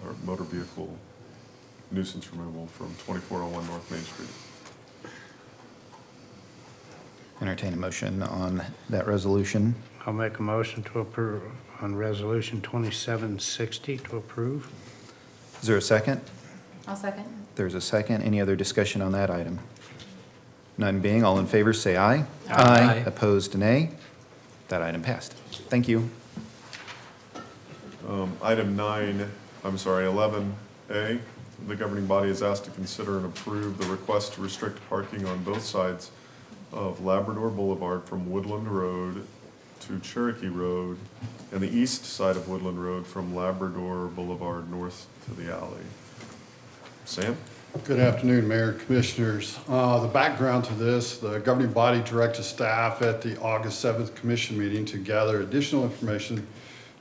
or motor vehicle nuisance removal from 2401 North Main Street. Entertain a motion on that resolution. I'll make a motion to approve on Resolution 2760 to approve. Is there a second? I'll second. There's a second. Any other discussion on that item? None being, all in favor say aye. Aye. Opposed, nay. That item passed. Thank you. Item 11A, the governing body is asked to consider and approve the request to restrict parking on both sides of Labrador Boulevard from Woodland Road to Cherokee Road and the east side of Woodland Road from Labrador Boulevard north to the alley. Sam? Good afternoon, Mayor and Commissioners. The background to this, the governing body directed staff at the August 7th Commission meeting to gather additional information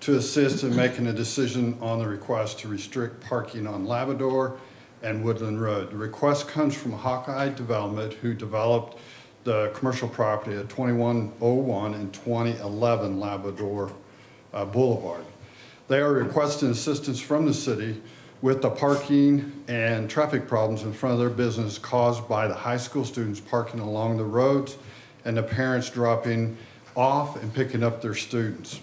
to assist in making a decision on the request to restrict parking on Labrador and Woodland Road. The request comes from Hawkeye Development, who developed the commercial property at 2101 and 2011 Labrador Boulevard. They are requesting assistance from the city with the parking and traffic problems in front of their business caused by the high school students parking along the roads and the parents dropping off and picking up their students.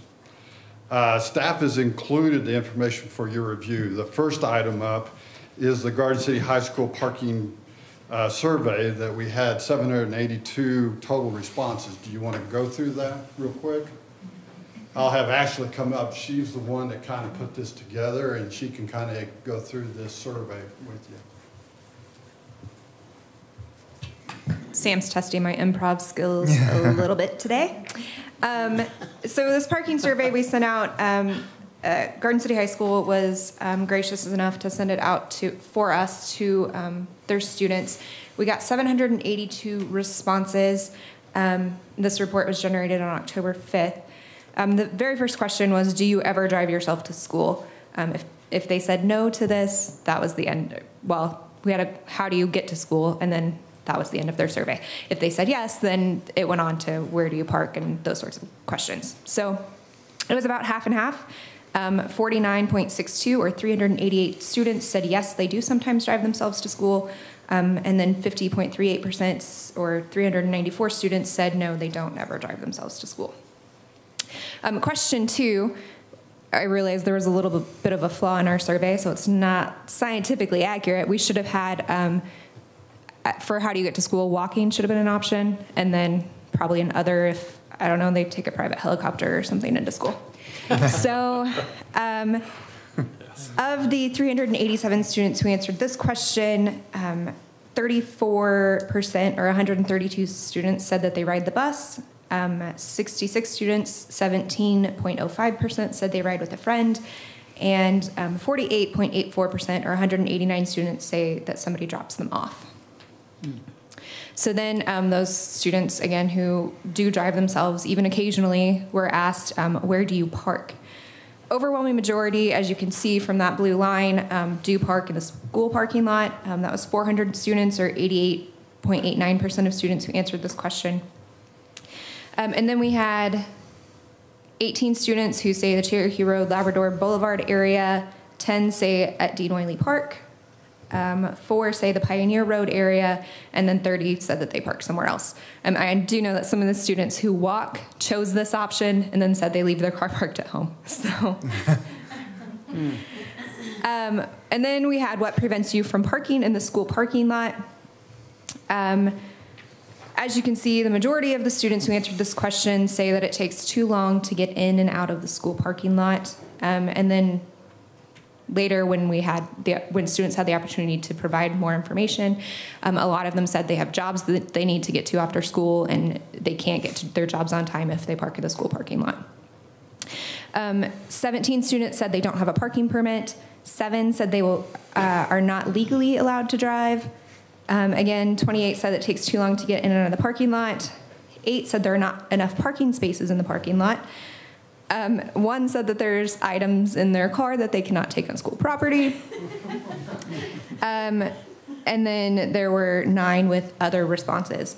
Staff has included the information for your review. The first item up is the Garden City High School parking survey that we had 782 total responses. Do you want to go through that real quick? I'll have Ashley come up. She's the one that kind of put this together, and she can kind of go through this survey with you. Sam's testing my improv skills a little bit today. So this parking survey we sent out, Garden City High School was gracious enough to send it out for us to their students. We got 782 responses. This report was generated on October 5th. The very first question was, do you ever drive yourself to school? If they said no to this, that was the end. Well, we had a, how do you get to school? And then that was the end of their survey. If they said yes, then it went on to where do you park and those sorts of questions. So it was about half and half. 49.62 or 388 students said yes, they do sometimes drive themselves to school. And then 50.38% or 394 students said no, they don't ever drive themselves to school. Question 2, I realized there was a little bit of a flaw in our survey, so it's not scientifically accurate. We should have had, for how do you get to school, walking should have been an option, and then probably an other if, I don't know, they take a private helicopter or something into school. So of the 387 students who answered this question, 34% or 132 students said that they ride the bus. 66 students, 17.05% said they ride with a friend, and 48.84% or 189 students say that somebody drops them off. So then those students, again, who do drive themselves, even occasionally, were asked, where do you park? Overwhelming majority, as you can see from that blue line, do park in the school parking lot. That was 400 students, or 88.89% of students who answered this question. And then we had 18 students who say the Cherokee Road, Labrador Boulevard area, 10 say at Dean Wiley Park, 4 say the Pioneer Road area, and then 30 said that they park somewhere else. I do know that some of the students who walk chose this option and then said they leave their car parked at home. So, and then we had what prevents you from parking in the school parking lot. As you can see, the majority of the students who answered this question say that it takes too long to get in and out of the school parking lot. And then later, when students had the opportunity to provide more information, a lot of them said they have jobs that they need to get to after school, and they can't get to their jobs on time if they park at the school parking lot. 17 students said they don't have a parking permit. 7 said they are not legally allowed to drive. Again, 28 said it takes too long to get in and out of the parking lot. 8 said there are not enough parking spaces in the parking lot. 1 said that there's items in their car that they cannot take on school property. And then there were 9 with other responses.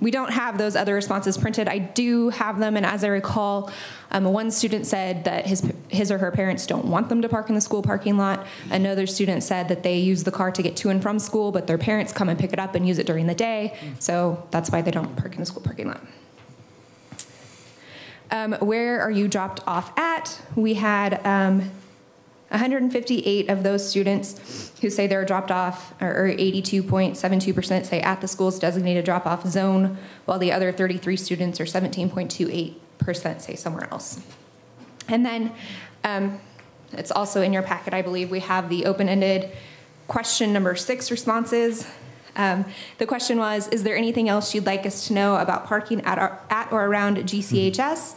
We don't have those other responses printed. I do have them, and as I recall, one student said that his or her parents don't want them to park in the school parking lot. Another student said that they use the car to get to and from school, but their parents come and pick it up and use it during the day, so that's why they don't park in the school parking lot. Where are you dropped off at? We had 158 of those students who say they're dropped off, or 82.72% say at the school's designated drop-off zone, while the other 33 students, or 17.28%, say somewhere else. And then it's also in your packet, I believe, we have the open-ended question number 6 responses. The question was, is there anything else you'd like us to know about parking at or around GCHS?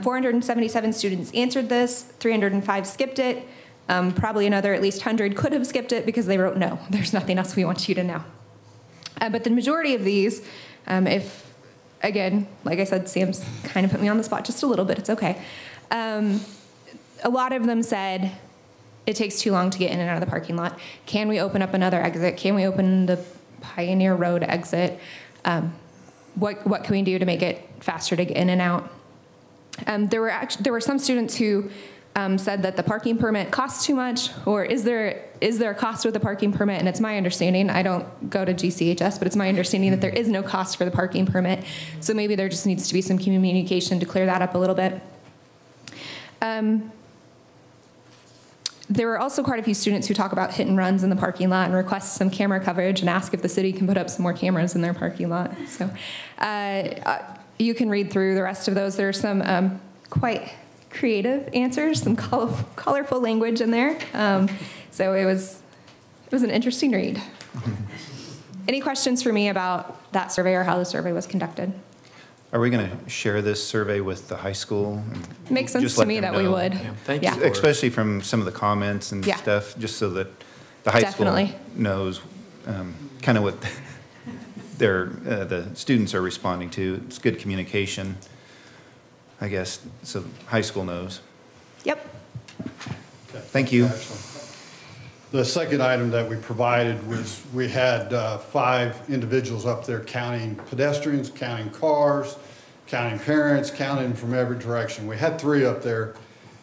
477 students answered this, 305 skipped it. Probably another at least 100 could have skipped it because they wrote no. There's nothing else we want you to know. But the majority of these, again, like I said, Sam's kind of put me on the spot just a little bit. It's okay. A lot of them said it takes too long to get in and out of the parking lot. Can we open up another exit? Can we open the Pioneer Road exit? What can we do to make it faster to get in and out? There were some students who said that the parking permit costs too much, or is there a cost with the parking permit? And it's my understanding, I don't go to GCHS, but it's my understanding that there is no cost for the parking permit. So maybe there just needs to be some communication to clear that up a little bit. There were also quite a few students who talk about hit and runs in the parking lot and request some camera coverage and ask if the city can put up some more cameras in their parking lot. So you can read through the rest of those. There are some quite creative answers, some colorful language in there. So it was an interesting read. Any questions for me about that survey or how the survey was conducted? Are we going to share this survey with the high school? Makes sense to me that we would. Yeah, thank you. Especially from some of the comments and stuff, just so that the high school knows kind of what the students are responding to. It's good communication, I guess, so high school knows. Yep. Okay. Thank you. The second item that we provided was we had 5 individuals up there counting pedestrians, counting cars, counting parents, counting from every direction. We had 3 up there,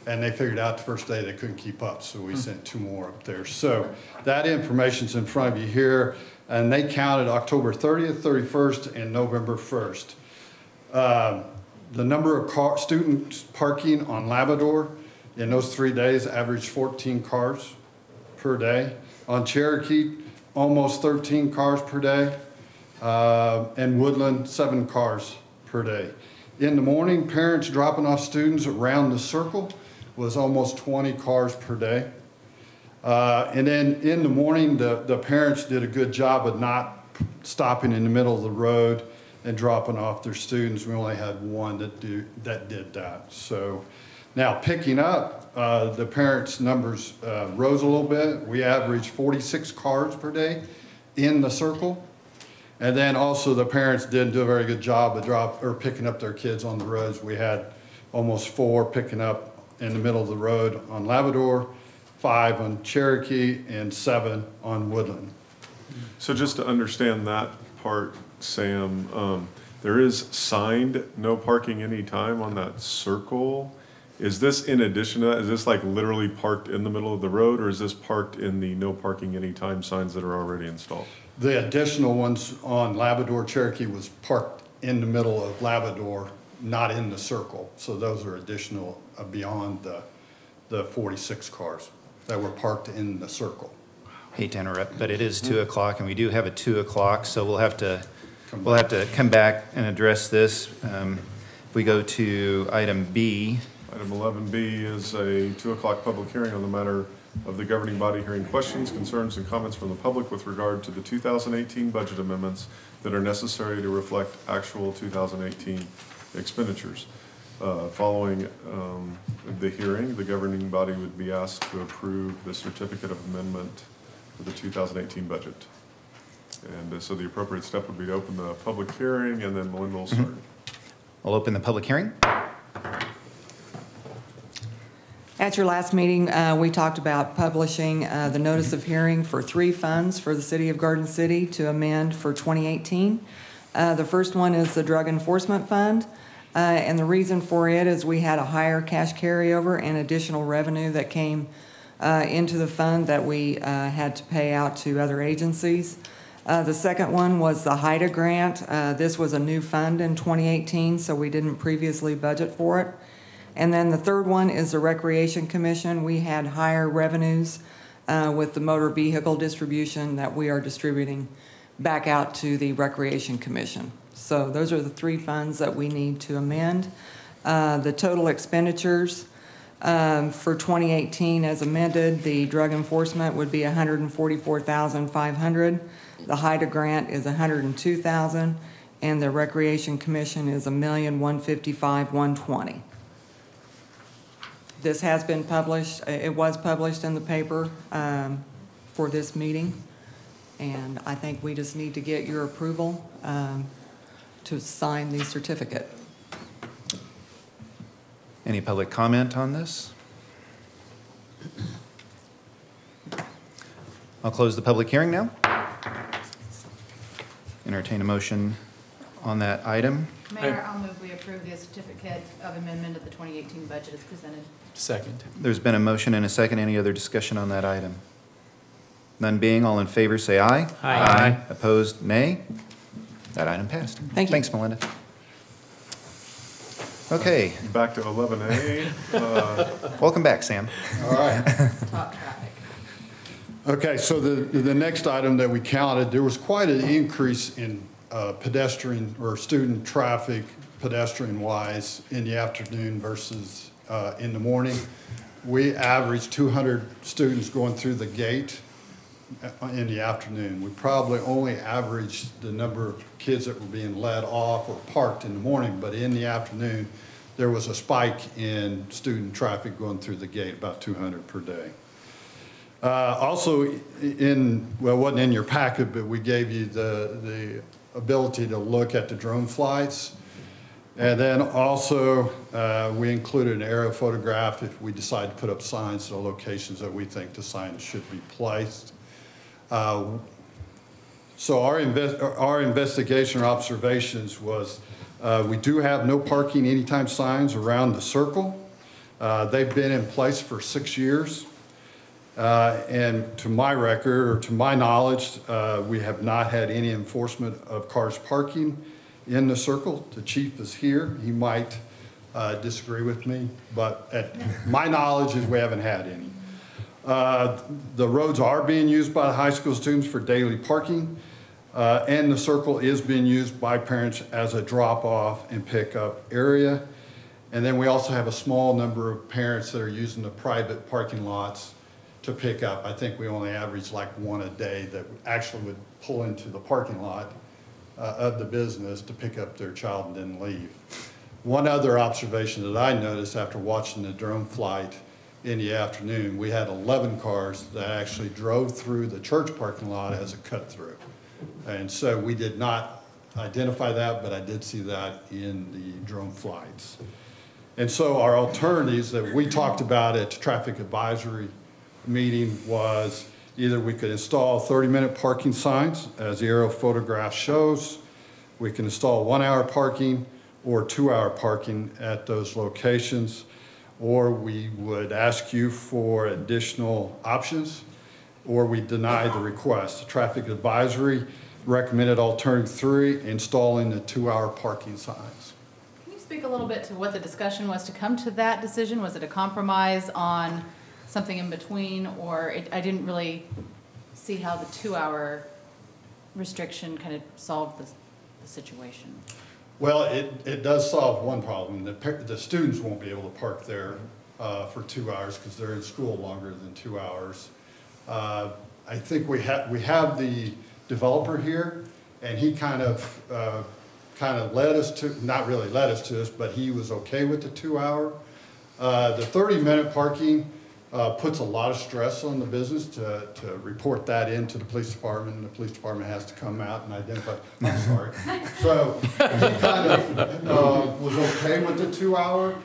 and they figured out the first day they couldn't keep up, so we sent 2 more up there. So that information's in front of you here, and they counted October 30th, 31st, and November 1st. The number of students parking on Labrador in those 3 days averaged 14 cars per day. On Cherokee, almost 13 cars per day. And Woodland, 7 cars per day. In the morning, parents dropping off students around the circle was almost 20 cars per day. And then in the morning, the parents did a good job of not stopping in the middle of the road and dropping off their students. We only had 1 that did that. So now picking up, the parents' numbers rose a little bit. We averaged 46 cars per day in the circle. And then also the parents didn't do a very good job of picking up their kids on the roads. We had almost 4 picking up in the middle of the road on Labrador, 5 on Cherokee, and 7 on Woodland. So just to understand that part, Sam, there is signed no parking anytime on that circle. Is this in addition to that? Is this like literally parked in the middle of the road, or is this parked in the no parking anytime signs that are already installed? The additional ones on Labrador, Cherokee was parked in the middle of Labrador, not in the circle. So those are additional beyond the 46 cars that were parked in the circle. Hate to interrupt, but it is 2 o'clock, and we do have a 2 o'clock, so we'll have to come We'll back. have to come back and address this. If we go to item B, Item 11B is a 2 o'clock public hearing on the matter of the governing body hearing questions, concerns, and comments from the public with regard to the 2018 budget amendments that are necessary to reflect actual 2018 expenditures. Following the hearing, the governing body would be asked to approve the certificate of amendment for the 2018 budget. And so the appropriate step would be to open the public hearing, and then Melinda will start. I'll open the public hearing. At your last meeting, we talked about publishing the notice of hearing for 3 funds for the City of Garden City to amend for 2018. The first one is the Drug Enforcement Fund, and the reason for it is we had a higher cash carryover and additional revenue that came into the fund that we had to pay out to other agencies. The second one was the HIDA grant. This was a new fund in 2018, so we didn't previously budget for it. And then the third one is the Recreation Commission. We had higher revenues with the motor vehicle distribution that we are distributing back out to the Recreation Commission. So those are the 3 funds that we need to amend. The total expenditures for 2018 as amended, the drug enforcement would be $144,500. The HIDA grant is $102,000, and the Recreation Commission is $1,155,120. This has been published. It was published in the paper for this meeting, and I think we just need to get your approval to sign the certificate. Any public comment on this? I'll close the public hearing now. Entertain a motion on that item. Mayor, I'll move we approve the certificate of amendment of the 2018 budget as presented. Second. There's been a motion and a second. Any other discussion on that item? None being, all in favor, say aye. Aye. Opposed, nay. That item passed. Thank you. Thanks, Melinda. Okay, Back to 11A. welcome back, Sam. All right. Top traffic. Okay, so the next item that we counted, there was quite an increase in pedestrian or student traffic, pedestrian-wise, in the afternoon versus in the morning. We averaged 200 students going through the gate in the afternoon. We probably only averaged the number of kids that were being led off or parked in the morning, but in the afternoon, there was a spike in student traffic going through the gate, about 200 per day. Also, well, it wasn't in your packet, but we gave you the ability to look at the drone flights. And then also, we included an aerial photograph if we decide to put up signs at the locations that we think the signs should be placed. So our investigation or observations was we do have no parking anytime signs around the circle. They've been in place for 6 years. And to my record, or to my knowledge, we have not had any enforcement of cars parking in the circle. The chief is here. He might disagree with me, but at my knowledge is we haven't had any. The roads are being used by the high school students for daily parking, and the circle is being used by parents as a drop-off and pick-up area. And then we also have a small number of parents that are using the private parking lots to pick up. I think we only average like 1 a day that actually would pull into the parking lot of the business to pick up their child and then leave. One other observation that I noticed after watching the drone flight in the afternoon, we had 11 cars that actually drove through the church parking lot as a cut-through. And so we did not identify that, but I did see that in the drone flights. And so our alternatives that we talked about at the traffic advisory meeting was either we could install 30-minute parking signs, as the aerial photograph shows. We can install 1-hour parking or 2-hour parking at those locations, or we would ask you for additional options, or we deny the request. The traffic advisory recommended alternative 3, installing the 2-hour parking signs. Can you speak a little bit to what the discussion was to come to that decision? Was it a compromise on something in between, or I didn't really see how the 2-hour restriction kind of solved the situation? Well, it does solve one problem. The students won't be able to park there for 2 hours because they're in school longer than 2 hours. I think we have the developer here, and he kind of led us to, not really led us to us, but he was okay with the 2 hour. The 30-minute parking puts a lot of stress on the business to report that into the police department, and the police department has to come out and identify, I'm sorry. So he kind of was okay with the 2 hour.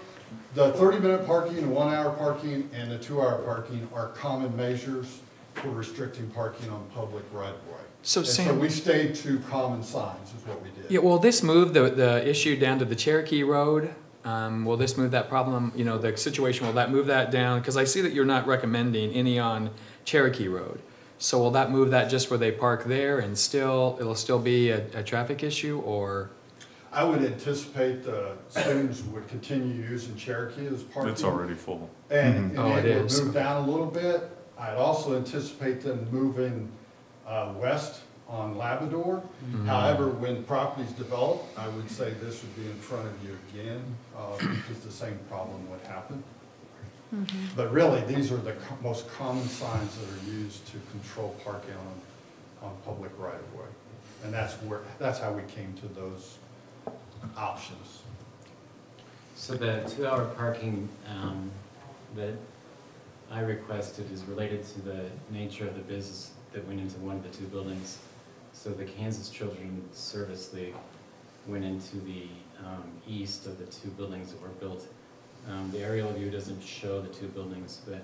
The 30-minute parking, the 1 hour parking, and the 2 hour parking are common measures for restricting parking on public right-of-way. So Sam, we stayed to common signs is what we did. yeah, will this move the issue down to the Cherokee Road? Will this move that problem, you know, the situation, will that move that down? Because I see that you're not recommending any on Cherokee Road. So will that move that just where they park there and it'll still be a traffic issue, or? I would anticipate the students would continue using Cherokee as parking. It's already full. And Oh, it it would is. move down a little bit. I'd also anticipate them moving west on Labrador. However, when properties develop, I would say this would be in front of you again, because the same problem would happen. But really, these are the most common signs that are used to control parking on public right-of-way. And that's how we came to those options. So the 2 hour parking that I requested is related to the nature of the business that went into one of the two buildings. So the Kansas Children's Service League went into the east of the two buildings that were built. The aerial view doesn't show the two buildings, but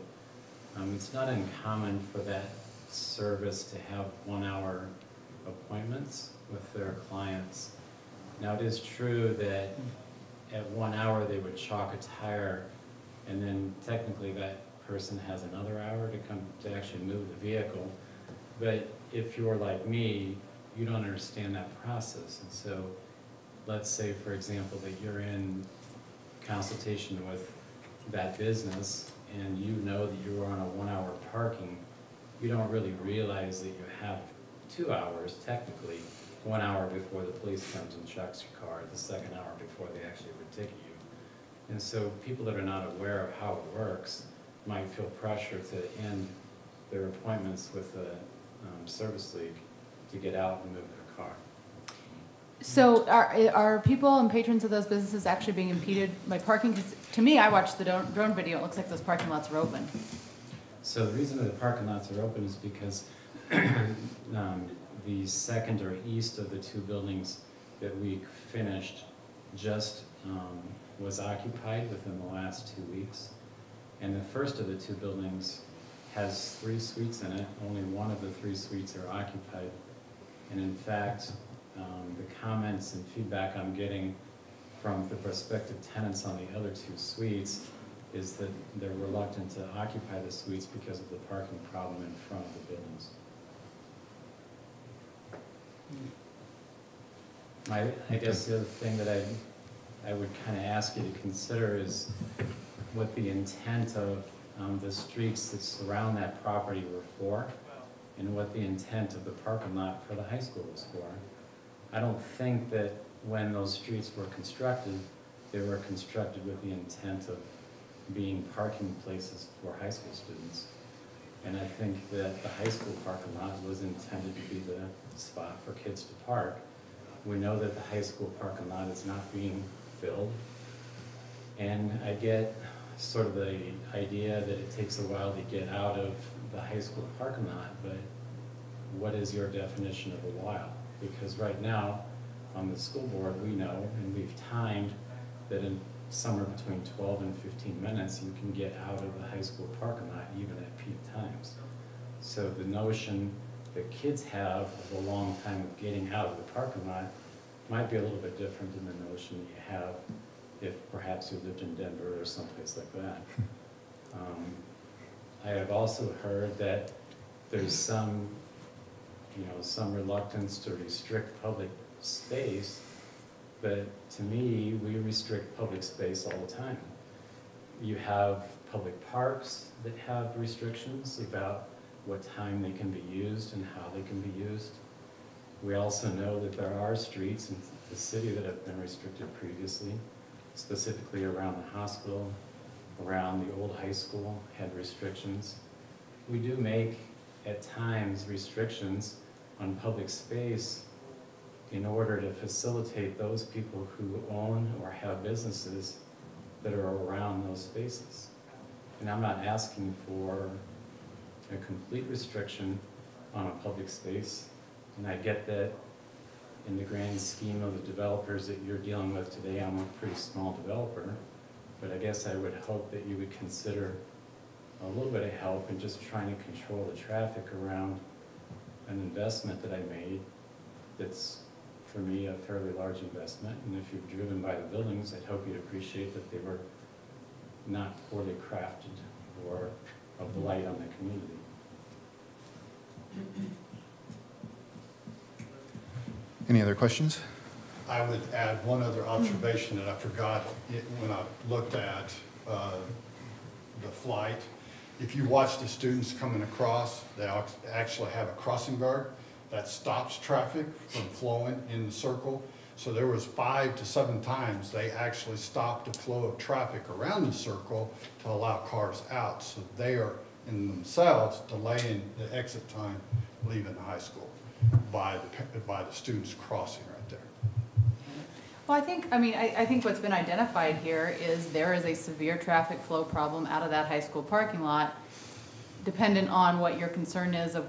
it's not uncommon for that service to have 1 hour appointments with their clients. Now, it is true that at 1 hour they would chalk a tire, and then technically that person has another hour to actually move the vehicle. But if you're like me, you don't understand that process. And so let's say, for example, that you're in consultation with that business and you know that you're on a 1 hour parking, you don't really realize that you have 2 hours technically, 1 hour before the police comes and checks your car, the second hour before they actually would ticket you. And so people that are not aware of how it works might feel pressure to end their appointments with the service league to get out and move their car. So are people and patrons of those businesses actually being impeded by parking? Because to me, I watched the drone video, it looks like those parking lots are open. So the reason that the parking lots are open is because the second or east of the two buildings that we finished just was occupied within the last 2 weeks. And the first of the two buildings has 3 suites in it. Only one of the 3 suites are occupied. And in fact, the comments and feedback I'm getting from the prospective tenants on the other 2 suites is that they're reluctant to occupy the suites because of the parking problem in front of the buildings. I guess the other thing that I would kind of ask you to consider is what the intent of the streets that surround that property were for, and what the intent of the parking lot for the high school was for. I don't think that when those streets were constructed, they were constructed with the intent of being parking places for high school students. And I think that the high school parking lot was intended to be the spot for kids to park. We know that the high school parking lot is not being filled. And I get sort of the idea that it takes a while to get out of the high school parking lot, but what is your definition of a while? Because right now, on the school board, we know, and we've timed that in somewhere between 12 and 15 minutes, you can get out of the high school parking lot even at peak times. So the notion that kids have of a long time of getting out of the parking lot might be a little bit different than the notion that you have if perhaps you lived in Denver or someplace like that. I have also heard that there's some reluctance to restrict public space, but to me, we restrict public space all the time. You have public parks that have restrictions about what time they can be used and how they can be used. We also know that there are streets in the city that have been restricted previously, specifically around the hospital, around the old high school had restrictions. We do make, at times, restrictions on public space in order to facilitate those people who own or have businesses that are around those spaces. And I'm not asking for a complete restriction on a public space. And I get that in the grand scheme of the developers that you're dealing with today, I'm a pretty small developer. But I guess I would hope that you would consider a little bit of help in just trying to control the traffic around an investment that I made that's, for me, a fairly large investment. And if you've driven by the buildings, I'd hope you'd appreciate that they were not poorly crafted or a blight on the community. Any other questions? I would add one other observation that I forgot when I looked at the flight. If you watch the students coming across, they actually have a crossing guard that stops traffic from flowing in the circle. So there was 5 to 7 times they actually stopped the flow of traffic around the circle to allow cars out. So they are in themselves delaying the exit time leaving the high school by the students crossing right there. Well, I think what's been identified here is there is a severe traffic flow problem out of that high school parking lot, dependent on what your concern is of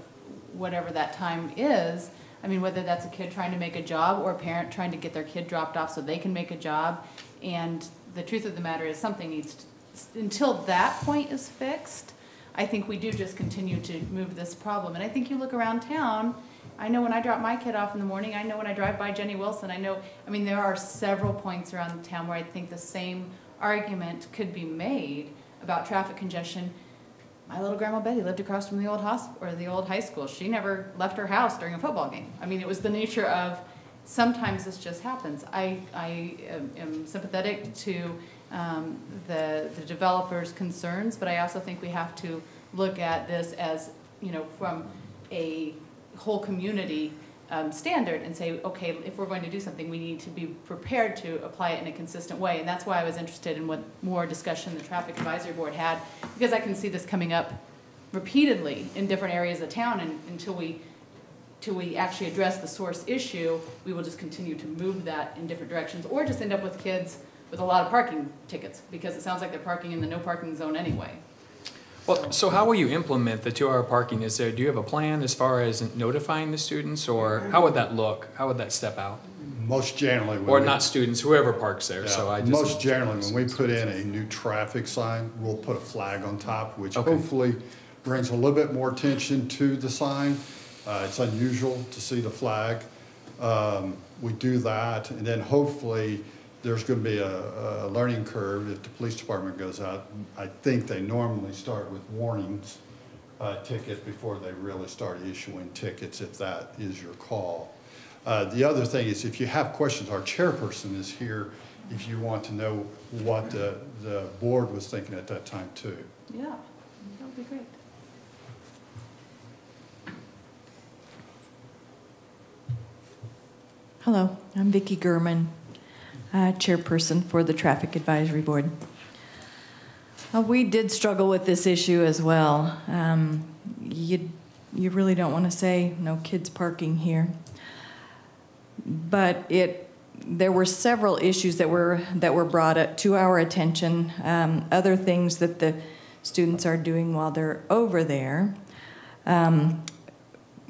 whatever that time is. I mean, whether that's a kid trying to make a job or a parent trying to get their kid dropped off so they can make a job. And the truth of the matter is something needs to, until that point is fixed, I think we do just continue to move this problem. And I think you look around town, I know when I drop my kid off in the morning, I know when I drive by Jenny Wilson, there are several points around the town where I think the same argument could be made about traffic congestion. My little grandma Betty lived across from the old the old high school. She never left her house during a football game. I mean, it was the nature of sometimes this just happens. I am sympathetic to the developers' concerns, but I also think we have to look at this as, from a whole community standard and say, okay, if we're going to do something, we need to be prepared to apply it in a consistent way. And that's why I was interested in what more discussion the Traffic Advisory Board had, because I can see this coming up repeatedly in different areas of town, and until we actually address the source issue, we will just continue to move that in different directions, or just end up with kids with a lot of parking tickets, because it sounds like they're parking in the no parking zone anyway. Well, so how will you implement the 2-hour parking? Do you have a plan as far as notifying the students, or how would that look? How would that step out? Most generally. Or not students, whoever parks there. Yeah, So most generally, when we put in a new traffic sign, we'll put a flag on top, which hopefully brings a little bit more attention to the sign. It's unusual to see the flag. We do that, and then hopefully there's going to be a learning curve if the police department goes out. I think they normally start with warnings, tickets, before they really start issuing tickets, if that is your call. The other thing is, if you have questions, our chairperson is here if you want to know what the board was thinking at that time too. Yeah, that would be great. Hello, I'm Vicki Gurman, chairperson for the Traffic Advisory Board. We did struggle with this issue as well. You really don't want to say no kids parking here, but there were several issues that were brought up to our attention. Other things that the students are doing while they're over there.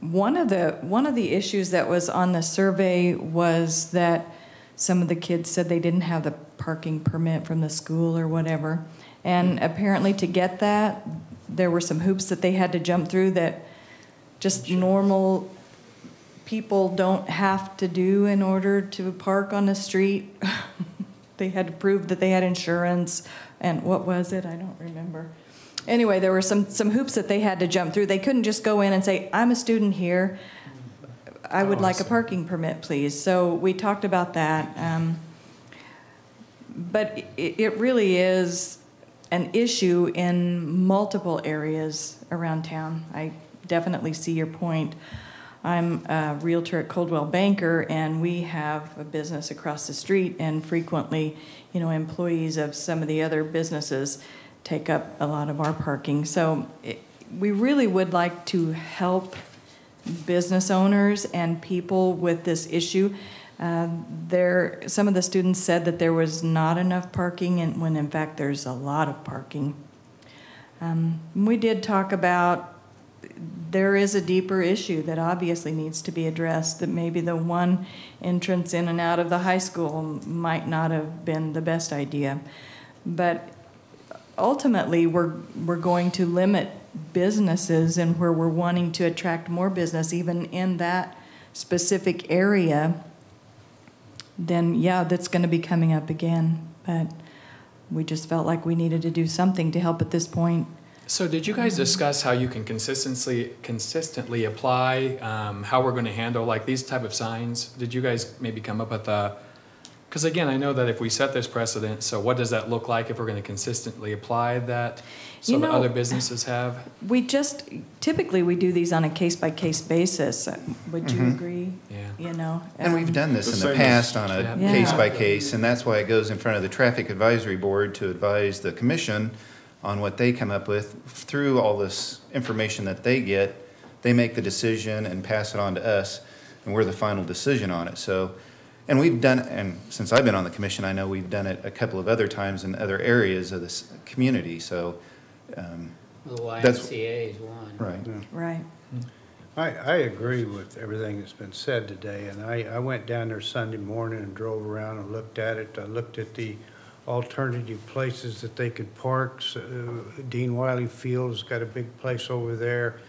One of the issues that was on the survey was that some of the kids said they didn't have the parking permit from the school or whatever. And apparently to get that, there were some hoops that they had to jump through that just normal people don't have to do in order to park on the street. They had to prove that they had insurance, and what was it? I don't remember. Anyway, there were some hoops that they had to jump through. They couldn't just go in and say, I'm a student here. I would like a parking permit, please. So we talked about that. But it really is an issue in multiple areas around town. I definitely see your point. I'm a Realtor at Coldwell Banker, and we have a business across the street, and frequently, employees of some of the other businesses take up a lot of our parking. So we really would like to help business owners and people with this issue. Some of the students said that there was not enough parking, and when in fact there's a lot of parking. We did talk about there is a deeper issue that obviously needs to be addressed, that maybe the one entrance in and out of the high school might not have been the best idea. But ultimately, we're going to limit businesses, and where we're wanting to attract more business, even in that specific area, then yeah, that's going to be coming up again. But we just felt like we needed to do something to help at this point. So did you guys discuss how you can consistently apply, how we're going to handle like these type of signs? Did you guys maybe come up with a, because again, I know that if we set this precedent, so what does that look like if we're going to consistently apply that so that other businesses have? Typically we do these on a case-by-case basis. Would you agree? Yeah. And we've done this in the past on a case-by-case, and that's why it goes in front of the Traffic Advisory Board to advise the commission on what they come up with. Through all this information that they get, they make the decision and pass it on to us, and we're the final decision on it. So, and we've done, and since I've been on the commission, I know we've done it a couple of other times in other areas of this community. So, the YMCA is one. Right. Right. I agree with everything that's been said today, and I went down there Sunday morning and drove around and looked at it. I looked at the alternative places that they could park. Dean Wiley Field's got a big place over there.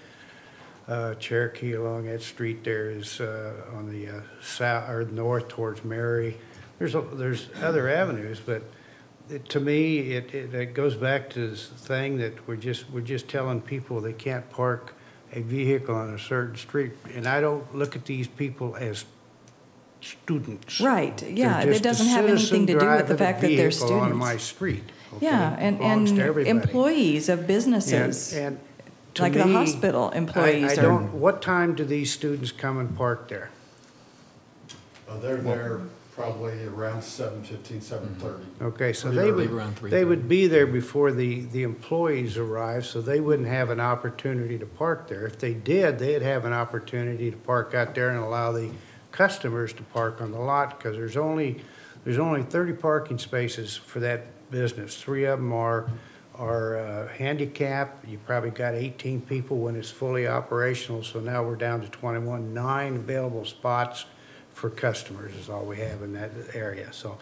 Cherokee along that street there is on the south or north towards Mary. There's other avenues, but to me it goes back to this thing that we're just telling people they can't park a vehicle on a certain street, and I don't look at these people as students. Right, yeah, it doesn't have anything to do with the fact that they're students. On my street. Okay? Yeah, and employees of businesses, and like me, the hospital employees. What time do these students come and park there? They're there probably around 7:15, 7:30. Okay, so around they would be there before the employees arrive, so they wouldn't have an opportunity to park there. If they did, they'd have an opportunity to park out there and allow the customers to park on the lot, because there's only 30 parking spaces for that business. 3 of them are handicap. You probably got 18 people when it's fully operational, so now we're down to 21. 9 available spots for customers is all we have in that area. So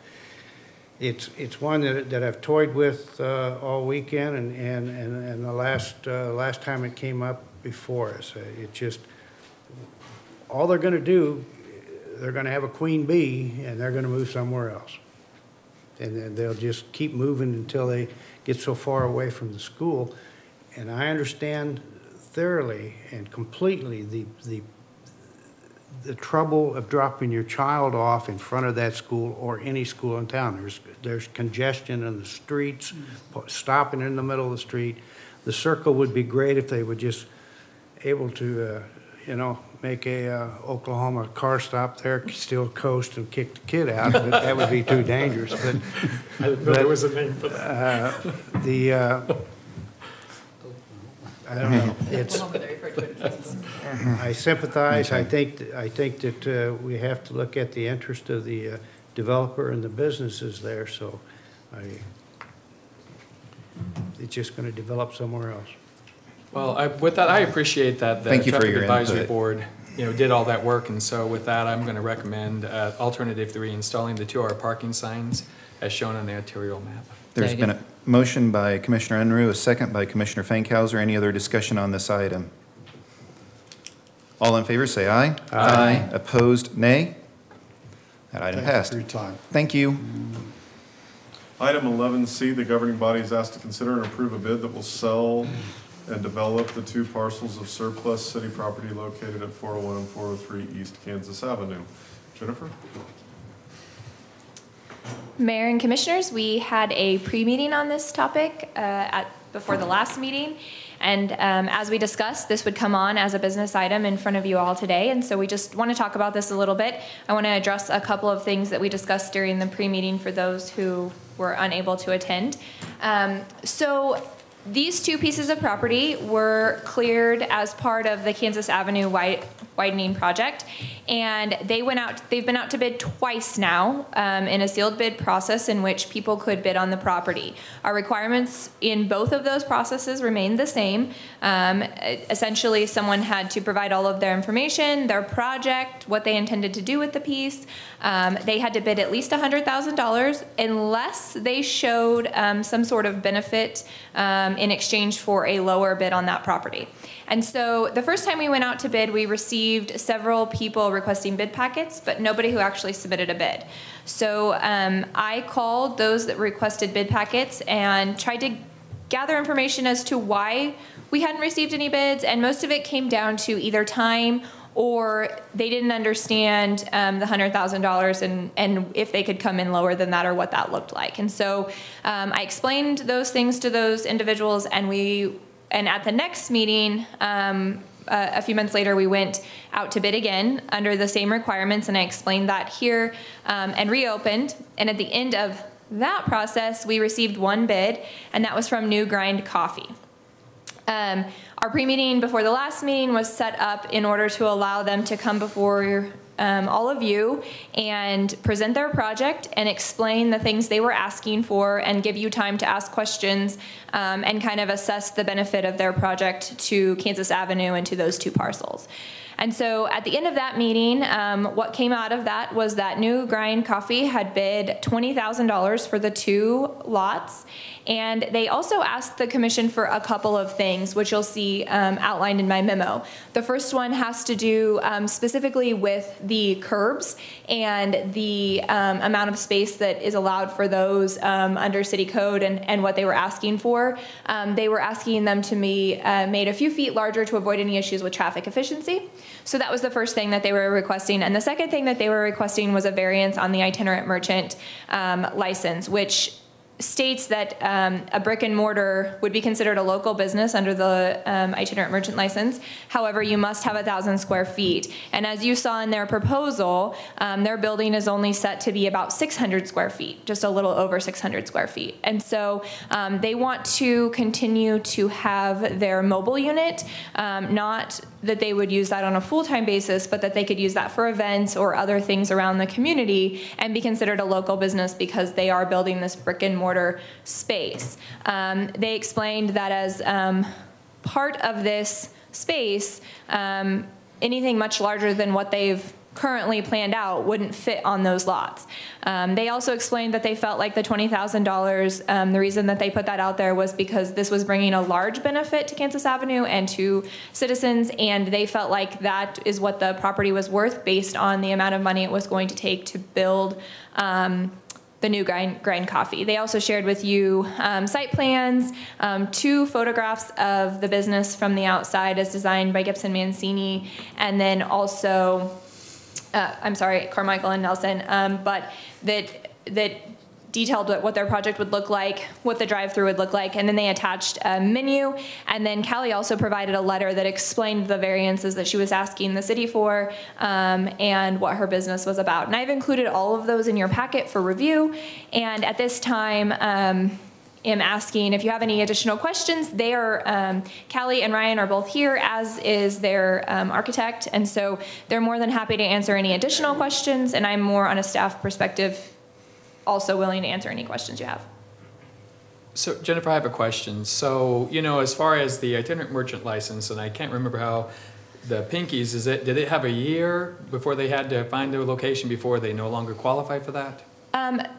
it's one that I've toyed with all weekend, and the last time it came up before us. It just, all they're going to do, they're going to have a queen bee, and they're going to move somewhere else. And then they'll just keep moving until they get so far away from the school. And I understand thoroughly and completely the trouble of dropping your child off in front of that school or any school in town. There's congestion in the streets, stopping in the middle of the street. The circle would be great if they were just able to, make a Oklahoma car stop there, still coast and kick the kid out, but that would be too dangerous. But I didn't know there was a name for that. I don't know. I sympathize. I think that we have to look at the interest of the developer and the businesses there. So, it's just going to develop somewhere else. Well, with that, I appreciate that the Thank you for Traffic your Advisory input. Board, did all that work, and so with that, I'm going to recommend alternative 3, installing the 2-hour parking signs as shown on the arterial map. There's been a motion by Commissioner Unruh, a second by Commissioner Fankhauser. Any other discussion on this item? All in favor, say aye. Aye. Opposed, nay. That item passed. Thank you for your time. Thank you. Item 11C, the governing body is asked to consider and approve a bid that will sell and develop the 2 parcels of surplus city property located at 401 and 403 East Kansas Avenue. Jennifer? Mayor and Commissioners, we had a pre-meeting on this topic at before the last meeting. And as we discussed, this would come on as a business item in front of you all today. And so we just want to talk about this a little bit. I want to address a couple of things that we discussed during the pre-meeting for those who were unable to attend. So these two pieces of property were cleared as part of the Kansas Avenue widening project, and they've been out to bid twice now in a sealed bid process in which people could bid on the property. Our requirements in both of those processes remained the same. Essentially, someone had to provide all of their information, their project, what they intended to do with the piece. They had to bid at least $100,000 unless they showed some sort of benefit in exchange for a lower bid on that property. And so the first time we went out to bid, we received several people requesting bid packets, but nobody who actually submitted a bid. So I called those that requested bid packets and tried to gather information as to why we hadn't received any bids, and most of it came down to either time or they didn't understand the $100,000 and if they could come in lower than that or what that looked like. And so I explained those things to those individuals, and at the next meeting, a few months later, we went out to bid again under the same requirements, and I explained that here and reopened. And at the end of that process, we received one bid, and that was from New Grind Coffee. Our pre-meeting before the last meeting was set up in order to allow them to come before all of you and present their project and explain the things they were asking for and give you time to ask questions and kind of assess the benefit of their project to Kansas Avenue and to those two parcels. And so at the end of that meeting, what came out of that was that New Grind Coffee had bid $20,000 for the two lots. And they also asked the commission for a couple of things, which you'll see outlined in my memo. The first one has to do specifically with the curbs and the amount of space that is allowed for those under city code and what they were asking for. They were asking them to be made a few feet larger to avoid any issues with traffic efficiency. So that was the first thing that they were requesting. And the second thing that they were requesting was a variance on the itinerant merchant license, which states that a brick and mortar would be considered a local business under the itinerant merchant license. However, you must have 1,000 square feet. And as you saw in their proposal, their building is only set to be about 600 square feet, just a little over 600 square feet. And so they want to continue to have their mobile unit, not that they would use that on a full-time basis, but that they could use that for events or other things around the community and be considered a local business because they are building this brick and mortar space. They explained that as part of this space, anything much larger than what they've currently planned out wouldn't fit on those lots. They also explained that they felt like the $20,000, the reason that they put that out there was because this was bringing a large benefit to Kansas Avenue and to citizens, and they felt like that is what the property was worth based on the amount of money it was going to take to build the New Grind Coffee. They also shared with you site plans, 2 photographs of the business from the outside as designed by Gibson Mancini, and then also Carmichael and Nelson, but that detailed what their project would look like, what the drive-through would look like, and then they attached a menu. And then Callie also provided a letter that explained the variances that she was asking the city for and what her business was about. And I've included all of those in your packet for review. And at this time, am asking if you have any additional questions. They are, Callie and Ryan are both here, as is their architect, and so they're more than happy to answer any additional questions, and I'm more on a staff perspective, also willing to answer any questions you have. So Jennifer, I have a question. So, as far as the itinerant merchant license, and I can't remember how the Pinkies, did it have a year before they had to find their location before they no longer qualify for that?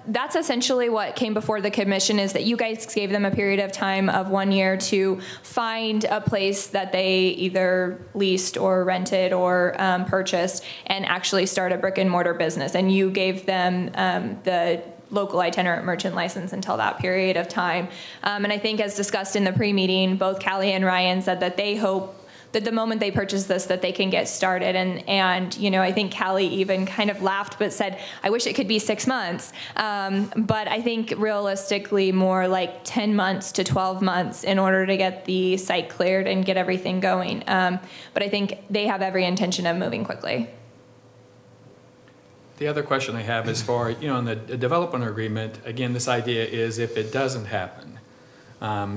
That's essentially what came before the commission, is that you guys gave them a period of time of 1 year to find a place that they either leased or rented or purchased and actually start a brick and mortar business. And you gave them the local itinerant merchant license until that period of time. And I think, as discussed in the pre-meeting, both Callie and Ryan said that they hope that the moment they purchase this, that they can get started. And you know, I think Callie even kind of laughed but said, I wish it could be 6 months. But I think realistically more like 10 months to 12 months in order to get the site cleared and get everything going. But I think they have every intention of moving quickly. The other question I have is for, you know, in the development agreement, again, this idea is if it doesn't happen.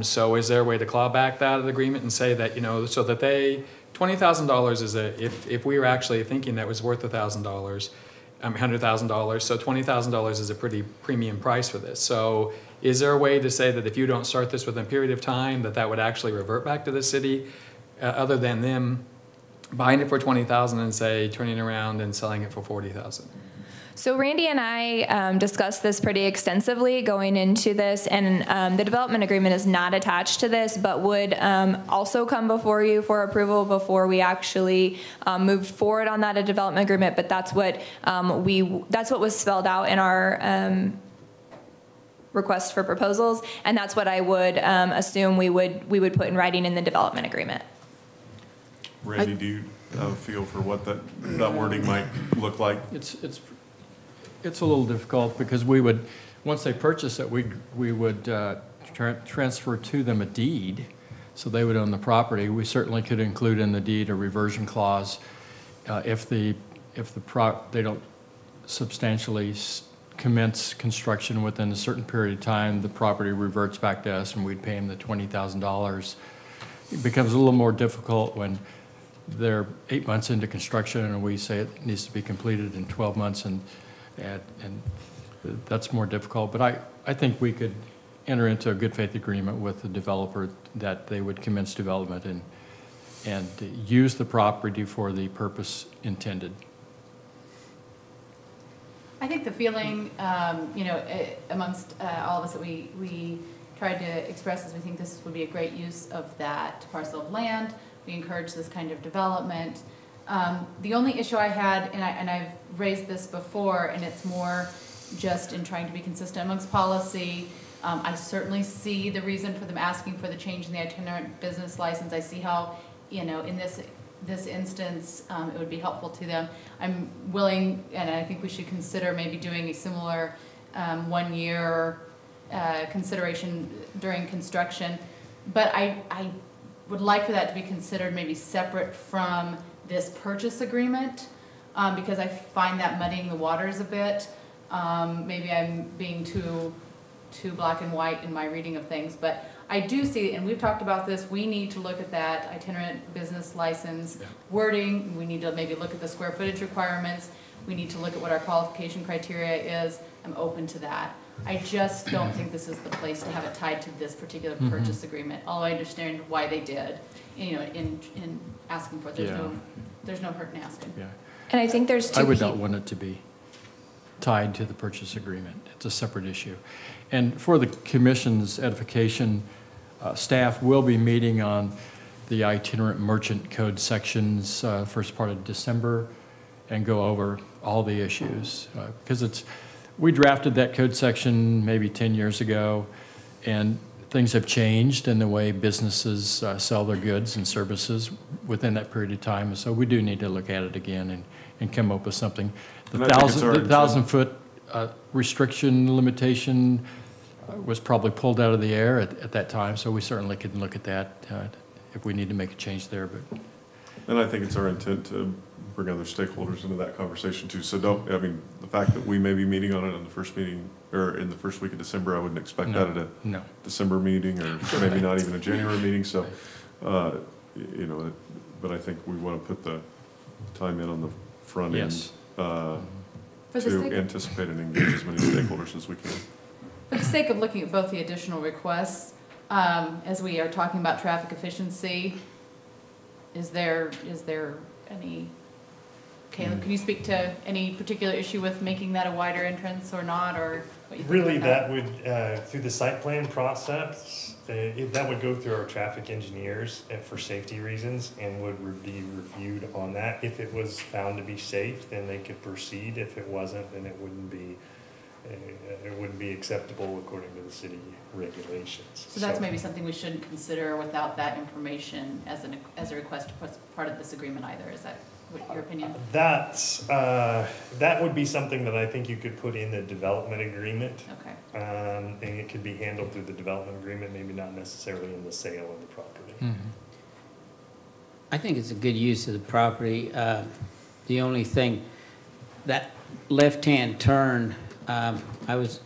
So is there a way to claw back that agreement and say that, you know, so that they, $20,000 is if we were actually thinking that was worth $1,000, $100,000, so $20,000 is a pretty premium price for this. So is there a way to say that if you don't start this within a period of time, that would actually revert back to the city, other than them buying it for $20,000 and say turning around and selling it for $40,000? So Randy and I discussed this pretty extensively going into this, and the development agreement is not attached to this, but would also come before you for approval before we actually moved forward on that development agreement. But that's what that's what was spelled out in our request for proposals, and that's what I would assume we would put in writing in the development agreement. Randy, do you have a feel for what that wording might look like? It's a little difficult because we would, once they purchase it, we would transfer to them a deed, so they would own the property. We certainly could include in the deed a reversion clause if they don't substantially commence construction within a certain period of time. The property reverts back to us, and we'd pay them the $20,000. It becomes a little more difficult when they're 8 months into construction and we say it needs to be completed in 12 months, and that's more difficult. But I think we could enter into a good faith agreement with the developer that they would commence development and use the property for the purpose intended. I think the feeling, you know, amongst all of us that we tried to express is we think this would be a great use of that parcel of land. We encourage this kind of development. The only issue I had, and I've raised this before, and it's more just in trying to be consistent amongst policy. I certainly see the reason for them asking for the change in the itinerant business license. I see how, you know, in this instance, it would be helpful to them. I'm willing, and I think we should consider maybe doing a similar 1 year consideration during construction. But I would like for that to be considered maybe separate from this purchase agreement, because I find that muddying the waters a bit. Maybe I'm being too black and white in my reading of things, but I do see, and we've talked about this, we need to look at that itinerant business license wording. We need to maybe look at the square footage requirements. We need to look at what our qualification criteria is. I'm open to that. I just don't think this is the place to have it tied to this particular purchase agreement, although I understand why they did, you know, in asking for it. There's no hurt in asking. Yeah. And I think there's two I would not want it to be tied to the purchase agreement. It's a separate issue. And for the commission's edification, staff will be meeting on the itinerant merchant code sections first part of December and go over all the issues, because we drafted that code section maybe 10 years ago, and things have changed in the way businesses sell their goods and services within that period of time. So we do need to look at it again and come up with something. The 1,000-foot restriction limitation was probably pulled out of the air at that time, so we certainly could look at that if we need to make a change there. But And I think it's our intent to bring other stakeholders into that conversation too. So the fact that we may be meeting on it in the first meeting, or in the first week of December, I wouldn't expect that at a December meeting, or maybe not even a January meeting. So, you know, but I think we want to put the time in on the front end to anticipate and engage as many stakeholders as we can. For the sake of looking at both the additional requests, as we are talking about traffic efficiency, is there any, Caleb, can you speak to any particular issue with making that a wider entrance or not, or what you think Really, about that would, through the site plan process, that would go through our traffic engineers for safety reasons and would be reviewed on that. If it was found to be safe, then they could proceed. If it wasn't, then it wouldn't be it wouldn't be acceptable according to the city regulations. So that's maybe something we shouldn't consider without that information as a request as part of this agreement either. Is that your opinion? That would be something that I think you could put in the development agreement. Okay. And it could be handled through the development agreement, maybe not necessarily in the sale of the property. Mm-hmm. I think it's a good use of the property. The only thing, that left-hand turn, I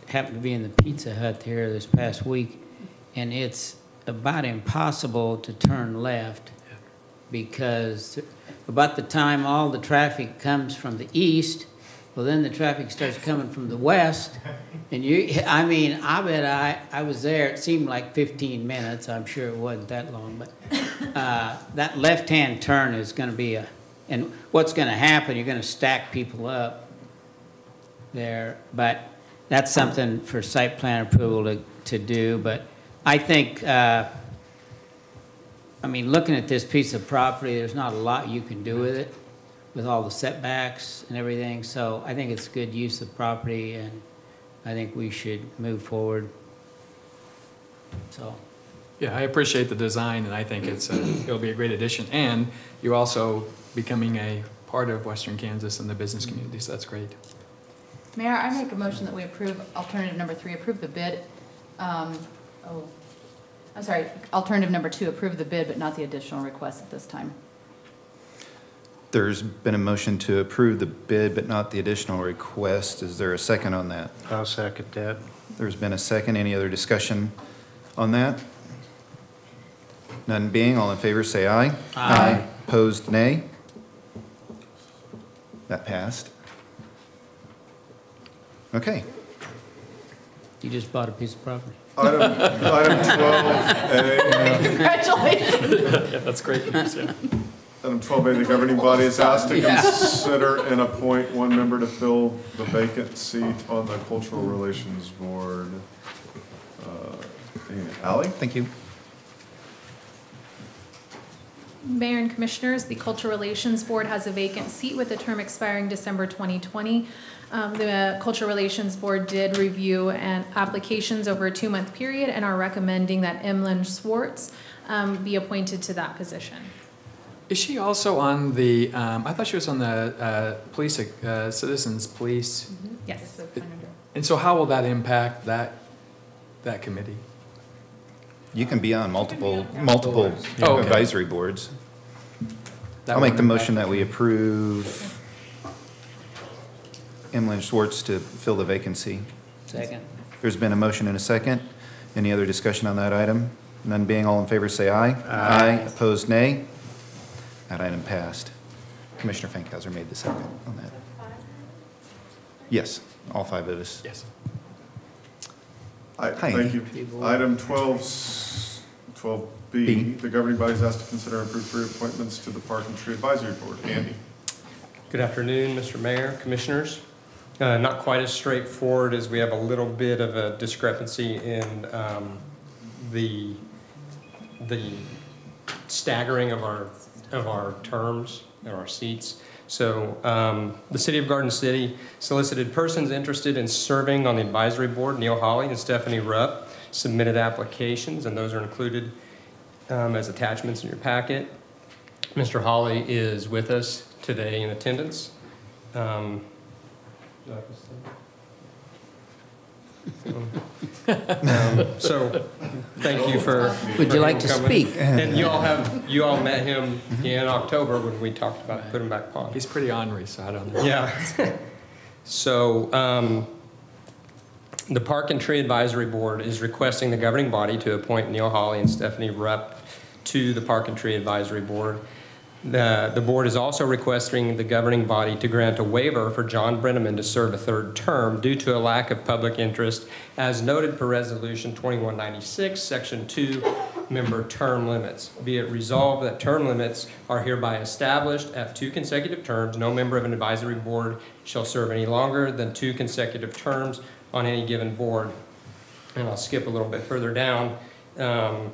happened to be in the Pizza Hut here this past week, and it's about impossible to turn left because about the time all the traffic comes from the east, well, then the traffic starts coming from the west, and I bet I was there, it seemed like 15 minutes, I'm sure it wasn't that long, but that left-hand turn is going to be and what's going to happen, you're going to stack people up there, but that's something for site plan approval to do, but I think, looking at this piece of property, there's not a lot you can do with it, with all the setbacks and everything, so I think it's good use of property, and I think we should move forward, so. Yeah, I appreciate the design, and I think it'll be a great addition, and you're also becoming a part of Western Kansas and the business community, so that's great. Mayor, I make a motion that we approve alternative number 3, approve the bid. Alternative number 2, approve the bid, but not the additional request at this time. There's been a motion to approve the bid, but not the additional request. Is there a second on that? I'll second that. There's been a second. Any other discussion on that? None being, all in favor say aye. Aye. Opposed, nay. That passed. Okay. You just bought a piece of property. Item 12A. Congratulations. Yeah, that's great news, yeah. Item 12A, the governing body is asked to consider and appoint one member to fill the vacant seat on the Cultural Relations Board. Ally? Thank you. Mayor and Commissioners, the Cultural Relations Board has a vacant seat with a term expiring December 2020. The Cultural Relations Board did review applications over a 2-month period and are recommending that Emlyn Schwartz be appointed to that position. Is she also on the, I thought she was on the police, Citizens Police? Mm-hmm. Yes. And so how will that impact that committee? You can be on multiple advisory boards. I'll make the motion that we approve Emlyn Schwartz to fill the vacancy. Second. There's been a motion and a second. Any other discussion on that item? None being, all in favor say aye. Aye. Opposed, nay. That item passed. Commissioner Fankhauser made the second on that. Yes, all 5 of us. Yes. Thank you. Item 12B, the governing body is asked to consider and approve 3 appointments to the Park and Tree Advisory Board. Andy? Good afternoon, Mr. Mayor, Commissioners. Not quite as straightforward as we have a little bit of a discrepancy in the staggering of our terms or our seats. So the City of Garden City solicited persons interested in serving on the advisory board. Neil Hawley and Stephanie Rupp submitted applications, and those are included as attachments in your packet. Mr. Hawley is with us today in attendance. So thank you for. Would you like to coming. speak? And you all met him in October when we talked about putting back pond. He's pretty ornery, so I don't know. Yeah. So the Park and Tree Advisory Board is requesting the governing body to appoint Neil Hawley and Stephanie Rupp to the Park and Tree Advisory Board. The board is also requesting the governing body to grant a waiver for John Brenneman to serve a 3rd term due to a lack of public interest, as noted per Resolution 2196, Section 2, member term limits. Be it resolved that term limits are hereby established at 2 consecutive terms. No member of an advisory board shall serve any longer than 2 consecutive terms on any given board. And I'll skip a little bit further down. Due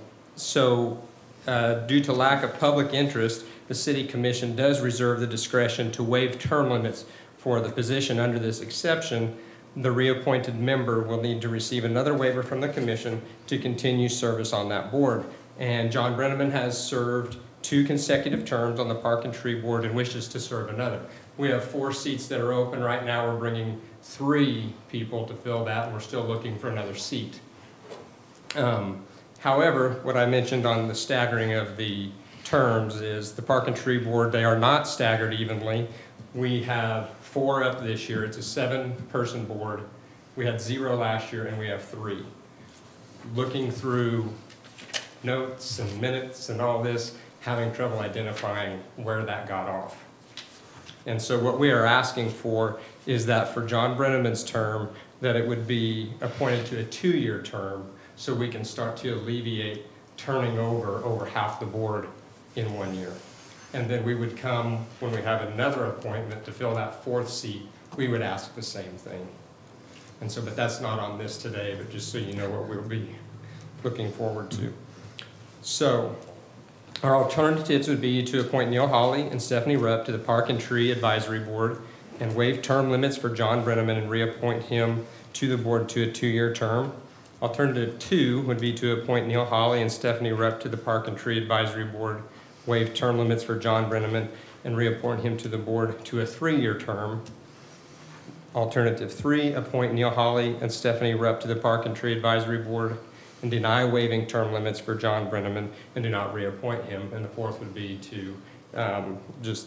to lack of public interest, the City Commission does reserve the discretion to waive term limits for the position under this exception. the reappointed member will need to receive another waiver from the commission to continue service on that board. And John Brenneman has served 2 consecutive terms on the Park and Tree Board and wishes to serve another. We have 4 seats that are open right now. We're bringing 3 people to fill that, and we're still looking for another seat. However, what I mentioned on the staggering of the terms is the Park and Tree Board, they are not staggered evenly. We have 4 up this year. It's a 7-person board. We had 0 last year, and we have 3. Looking through notes and minutes and all this, having trouble identifying where that got off. And so what we are asking for is that for John Brenneman's term, that it would be appointed to a 2-year term so we can start to alleviate turning over half the board in 1 year. And then we would come, when we have another appointment to fill that 4th seat, we would ask the same thing. And so, but that's not on this today, but just so you know what we'll be looking forward to. So, our alternatives would be to appoint Neil Hawley and Stephanie Rupp to the Park and Tree Advisory Board and waive term limits for John Brenneman and reappoint him to the board to a 2-year term. Alternative 2 would be to appoint Neil Hawley and Stephanie Rupp to the Park and Tree Advisory Board, waive term limits for John Brenneman, and reappoint him to the board to a 3-year term. Alternative 3, appoint Neil Hawley and Stephanie Rupp to the Park and Tree Advisory Board and deny waiving term limits for John Brenneman and do not reappoint him. And the 4th would be to just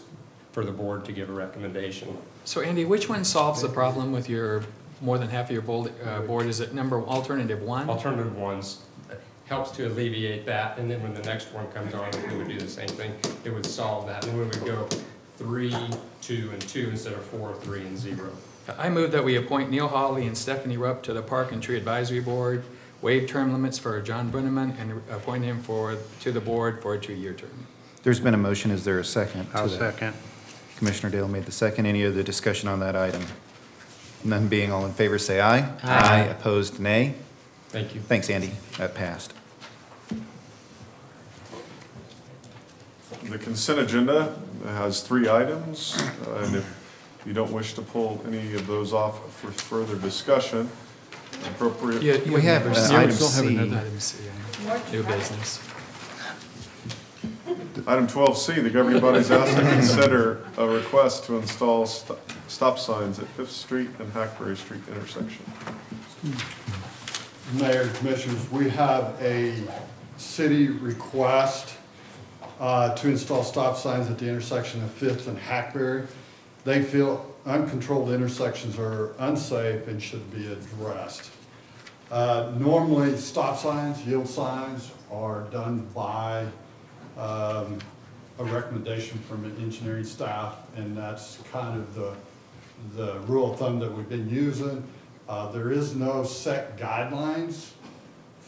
for the board to give a recommendation. So Andy, which one solves the problem with your more than half of your board? Is it alternative 1? Alternative 1 helps to alleviate that, and then when the next one comes on, we would do the same thing. It would solve that, and we would go 3, 2, and 2 instead of 4, 3, and 0. I move that we appoint Neil Hawley and Stephanie Rupp to the Park and Tree Advisory Board, waive term limits for John Brenneman, and appoint him to the board for a 2-year term. There's been a motion. Is there a second? I'll second. Commissioner Dale made the second. Any other discussion on that item? None being, all in favor, say aye. Aye. Opposed, nay. Thank you. Thanks, Andy. That passed. The consent agenda has 3 items, and if you don't wish to pull any of those off for further discussion, appropriate. We have item C. Item C, new business. Item 12C, the governing body is asked to consider a request to install stop signs at 5th Street and Hackberry Street intersection. Mayor, Commissioners, we have a city request to install stop signs at the intersection of 5th and Hackberry. They feel uncontrolled intersections are unsafe and should be addressed. Normally, stop signs, yield signs are done by a recommendation from an engineering staff, and that's kind of the rule of thumb that we've been using. There is no set guidelines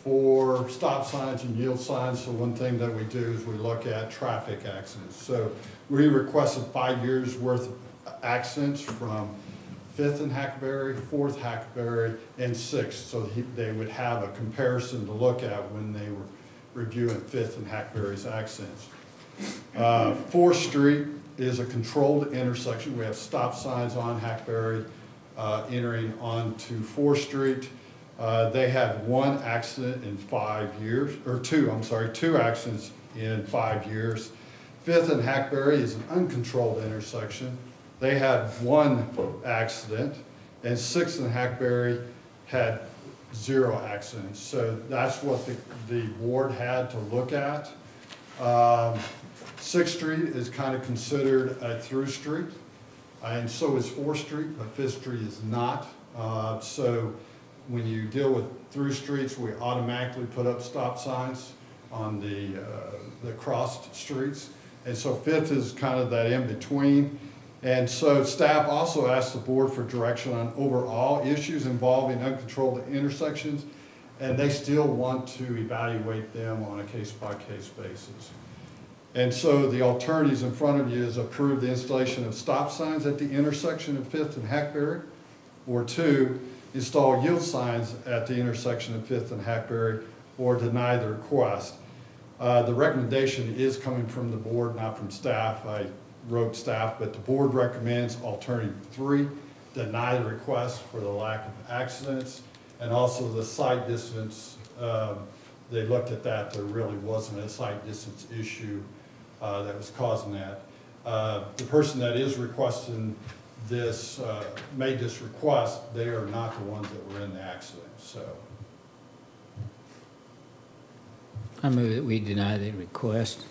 for stop signs and yield signs, so one thing that we do is we look at traffic accidents. So we requested 5 years worth of accidents from 5th and Hackberry, 4th Hackberry, and 6th, so they would have a comparison to look at when they were reviewing 5th and Hackberry's accidents. 4th Street is a controlled intersection. We have stop signs on Hackberry entering onto 4th Street. They had 1 accident in 5 years, or 2 accidents in 5 years. 5th and Hackberry is an uncontrolled intersection. They had 1 accident, and 6th and Hackberry had 0 accidents. So that's what the board had to look at. 6th Street is kind of considered a through street, and so is 4th Street, but 5th Street is not. So when you deal with through streets, we automatically put up stop signs on the crossed streets. And so 5th is kind of that in between. And so staff also asked the board for direction on overall issues involving uncontrolled intersections, and they still want to evaluate them on a case-by-case basis. And so the alternatives in front of you is approve the installation of stop signs at the intersection of 5th and Hackberry, or 2, install yield signs at the intersection of 5th and Hackberry, or deny the request. The recommendation is coming from the board, not from staff. I wrote staff, but the board recommends alternative 3, deny the request for the lack of accidents. And also the sight distance, they looked at that, there really wasn't a sight distance issue that was causing that. The person that is requesting this, made this request, they are not the ones that were in the accident, so. I move that we deny the request.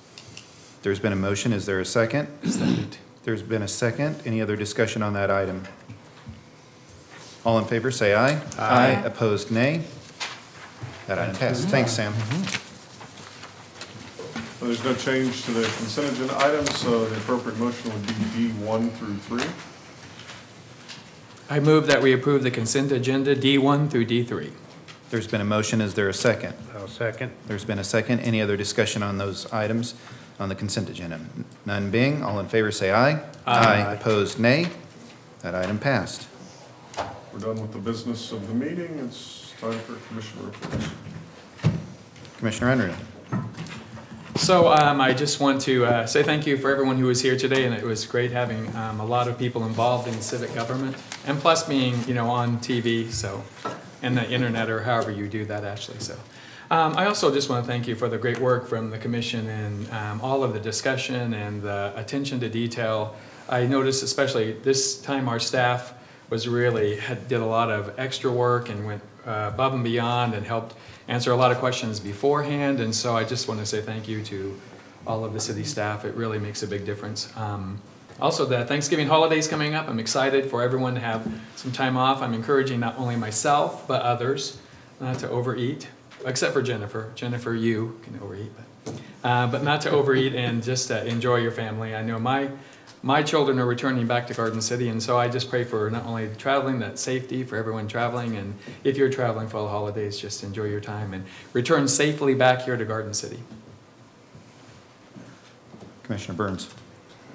There's been a motion. Is there a second? Second. There's been a second. Any other discussion on that item? All in favor, say aye. Aye. Opposed, nay. That item passed. Thanks, Sam. Well, there's no change to the consent agenda items, so the appropriate motion would be D1 through 3. I move that we approve the consent agenda D1 through D3. There's been a motion. Is there a second? I'll second. There's been a second. Any other discussion on those items on the consent agenda? None being, all in favor say aye. Aye. Opposed, nay. That item passed. We're done with the business of the meeting. It's time for commissioner reports. Commissioner Unruh. So I just want to say thank you for everyone who was here today, and it was great having a lot of people involved in civic government, and plus being, on TV, so, and the internet, or however you do that, Ashley. So I also just want to thank you for the great work from the commission and all of the discussion and the attention to detail. I noticed especially this time our staff was really, did a lot of extra work and went above and beyond and helped answer a lot of questions beforehand. And so I just want to say thank you to all of the city staff. It really makes a big difference. Also, the Thanksgiving holidays coming up. I'm excited for everyone to have some time off. I'm encouraging not only myself, but others not to overeat, except for Jennifer. Jennifer, you can overeat, but not to overeat and just enjoy your family. I know my children are returning back to Garden City, and so I just pray for not only traveling, that safety for everyone traveling, and if you're traveling for the holidays, just enjoy your time and return safely back here to Garden City. Commissioner Burns.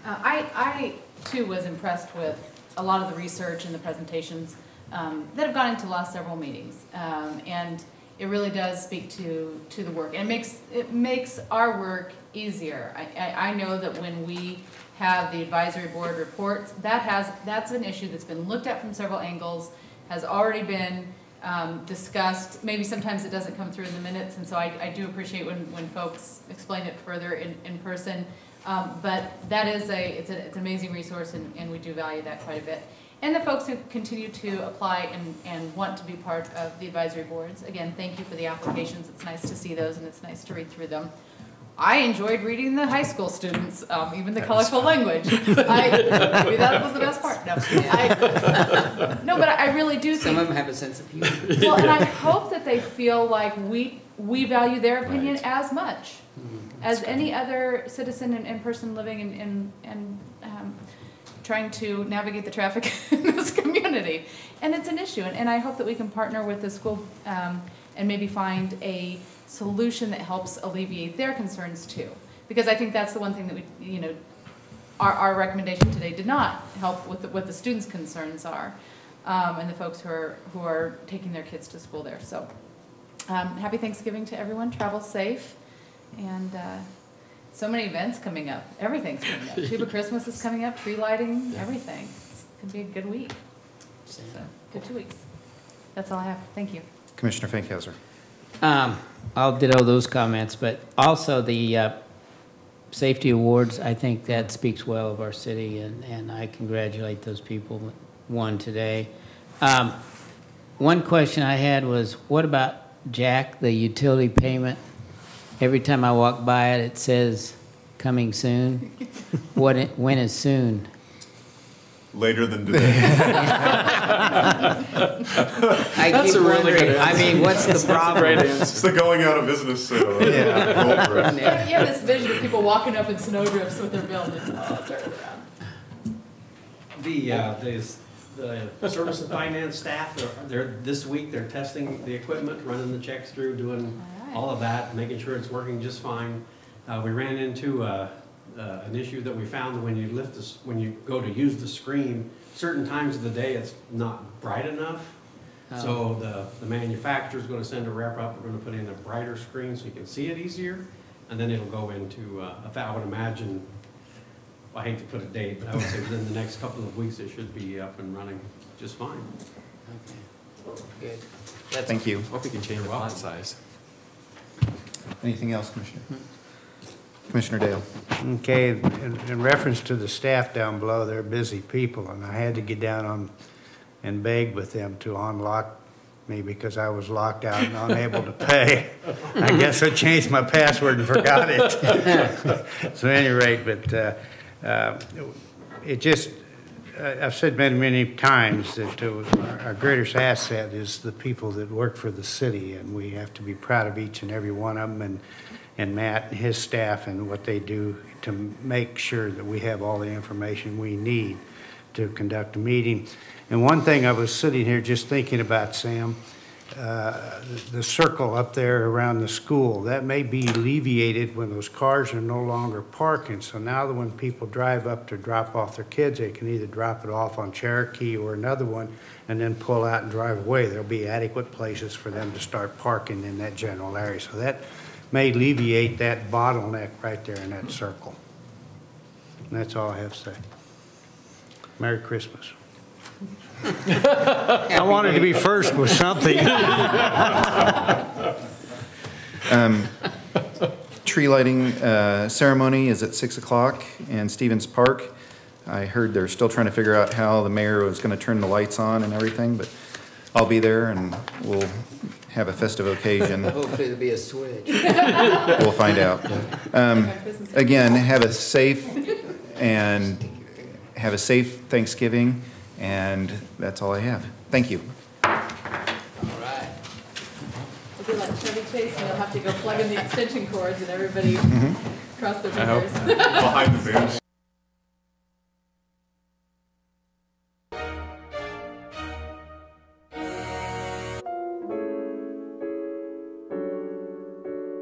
I too was impressed with a lot of the research and the presentations that have gone into the last several meetings, and it really does speak to the work, and it makes our work easier. I know that when we have the advisory board reports, that's an issue that's been looked at from several angles, has already been discussed. Maybe sometimes it doesn't come through in the minutes, and so I do appreciate when folks explain it further in person. But that is it's an amazing resource, and we do value that quite a bit. And the folks who continue to apply and want to be part of the advisory boards, again, thank you for the applications. It's nice to see those, and it's nice to read through them. I enjoyed reading the high school students, even the colorful language. Maybe that was the best part. No, but I really do think. Some of them have a sense of humor. Well, and I hope that they feel like we value their opinion as much as any other citizen and person living and trying to navigate the traffic in this community. And it's an issue, and I hope that we can partner with the school and maybe find a solution that helps alleviate their concerns too. Because I think that's the one thing that we, our recommendation today did not help with what the students' concerns are, and the folks who are taking their kids to school there. So happy Thanksgiving to everyone, travel safe, and so many events coming up. Everything's coming up. Tuba Christmas is coming up, tree lighting, everything. It's gonna be a good week. So, good 2 weeks. That's all I have. Thank you. Commissioner Fankhauser. I'll ditto those comments, but also the safety awards, I think that speaks well of our city, and I congratulate those people who won today. One question I had was, what about Jack, the utility payment? Every time I walk by it, it says coming soon. When is soon? Later than today. I keep wondering, I mean, what's the problem? It's the going out of business sale. Yeah. You have this vision of people walking up in snowdrifts with their building. Oh, turn it around. The service and finance staff, this week they're testing the equipment, running the checks through, doing all of that, making sure it's working just fine. We ran into an issue that we found when you go to use the screen, certain times of the day it's not bright enough. So the manufacturer's going to send a rep up. We're going to put in a brighter screen so you can see it easier, and then it'll go into I would imagine I hate to put a date, but I would say within the next couple of weeks, it should be up and running just fine. Okay, good. Thank you. Hope we can change the lot size. Anything else, Commissioner? Commissioner Dale? Okay, in reference to the staff down below, they're busy people, and I had to get down on and beg with them to unlock me because I was locked out and unable to pay. I guess I changed my password and forgot it. So at any rate, but it just, I've said many times that our greatest asset is the people that work for the city, and we have to be proud of each and every one of them, and Matt and his staff and what they do to make sure that we have all the information we need to conduct a meeting. And one thing I was sitting here just thinking about, Sam, the circle up there around the school, that may be alleviated when those cars are no longer parking. So now that when people drive up to drop off their kids, they can either drop it off on Cherokee or another one and then pull out and drive away. There'll be adequate places for them to start parking in that general area. So that may alleviate that bottleneck right there in that circle. And that's all I have to say. Merry Christmas. I wanted to be first with something. Tree lighting ceremony is at 6 o'clock in Stevens Park. I heard they're still trying to figure out how the mayor was going to turn the lights on and everything, but I'll be there and we'll have a festive occasion. Hopefully there'll be a switch. We'll find out. Again, have a safe Thanksgiving, and that's all I have. Thank you. All right. We'll be like Chevy Chase, and you'll have to go plug in the extension cords and everybody cross their fingers. Behind the bench.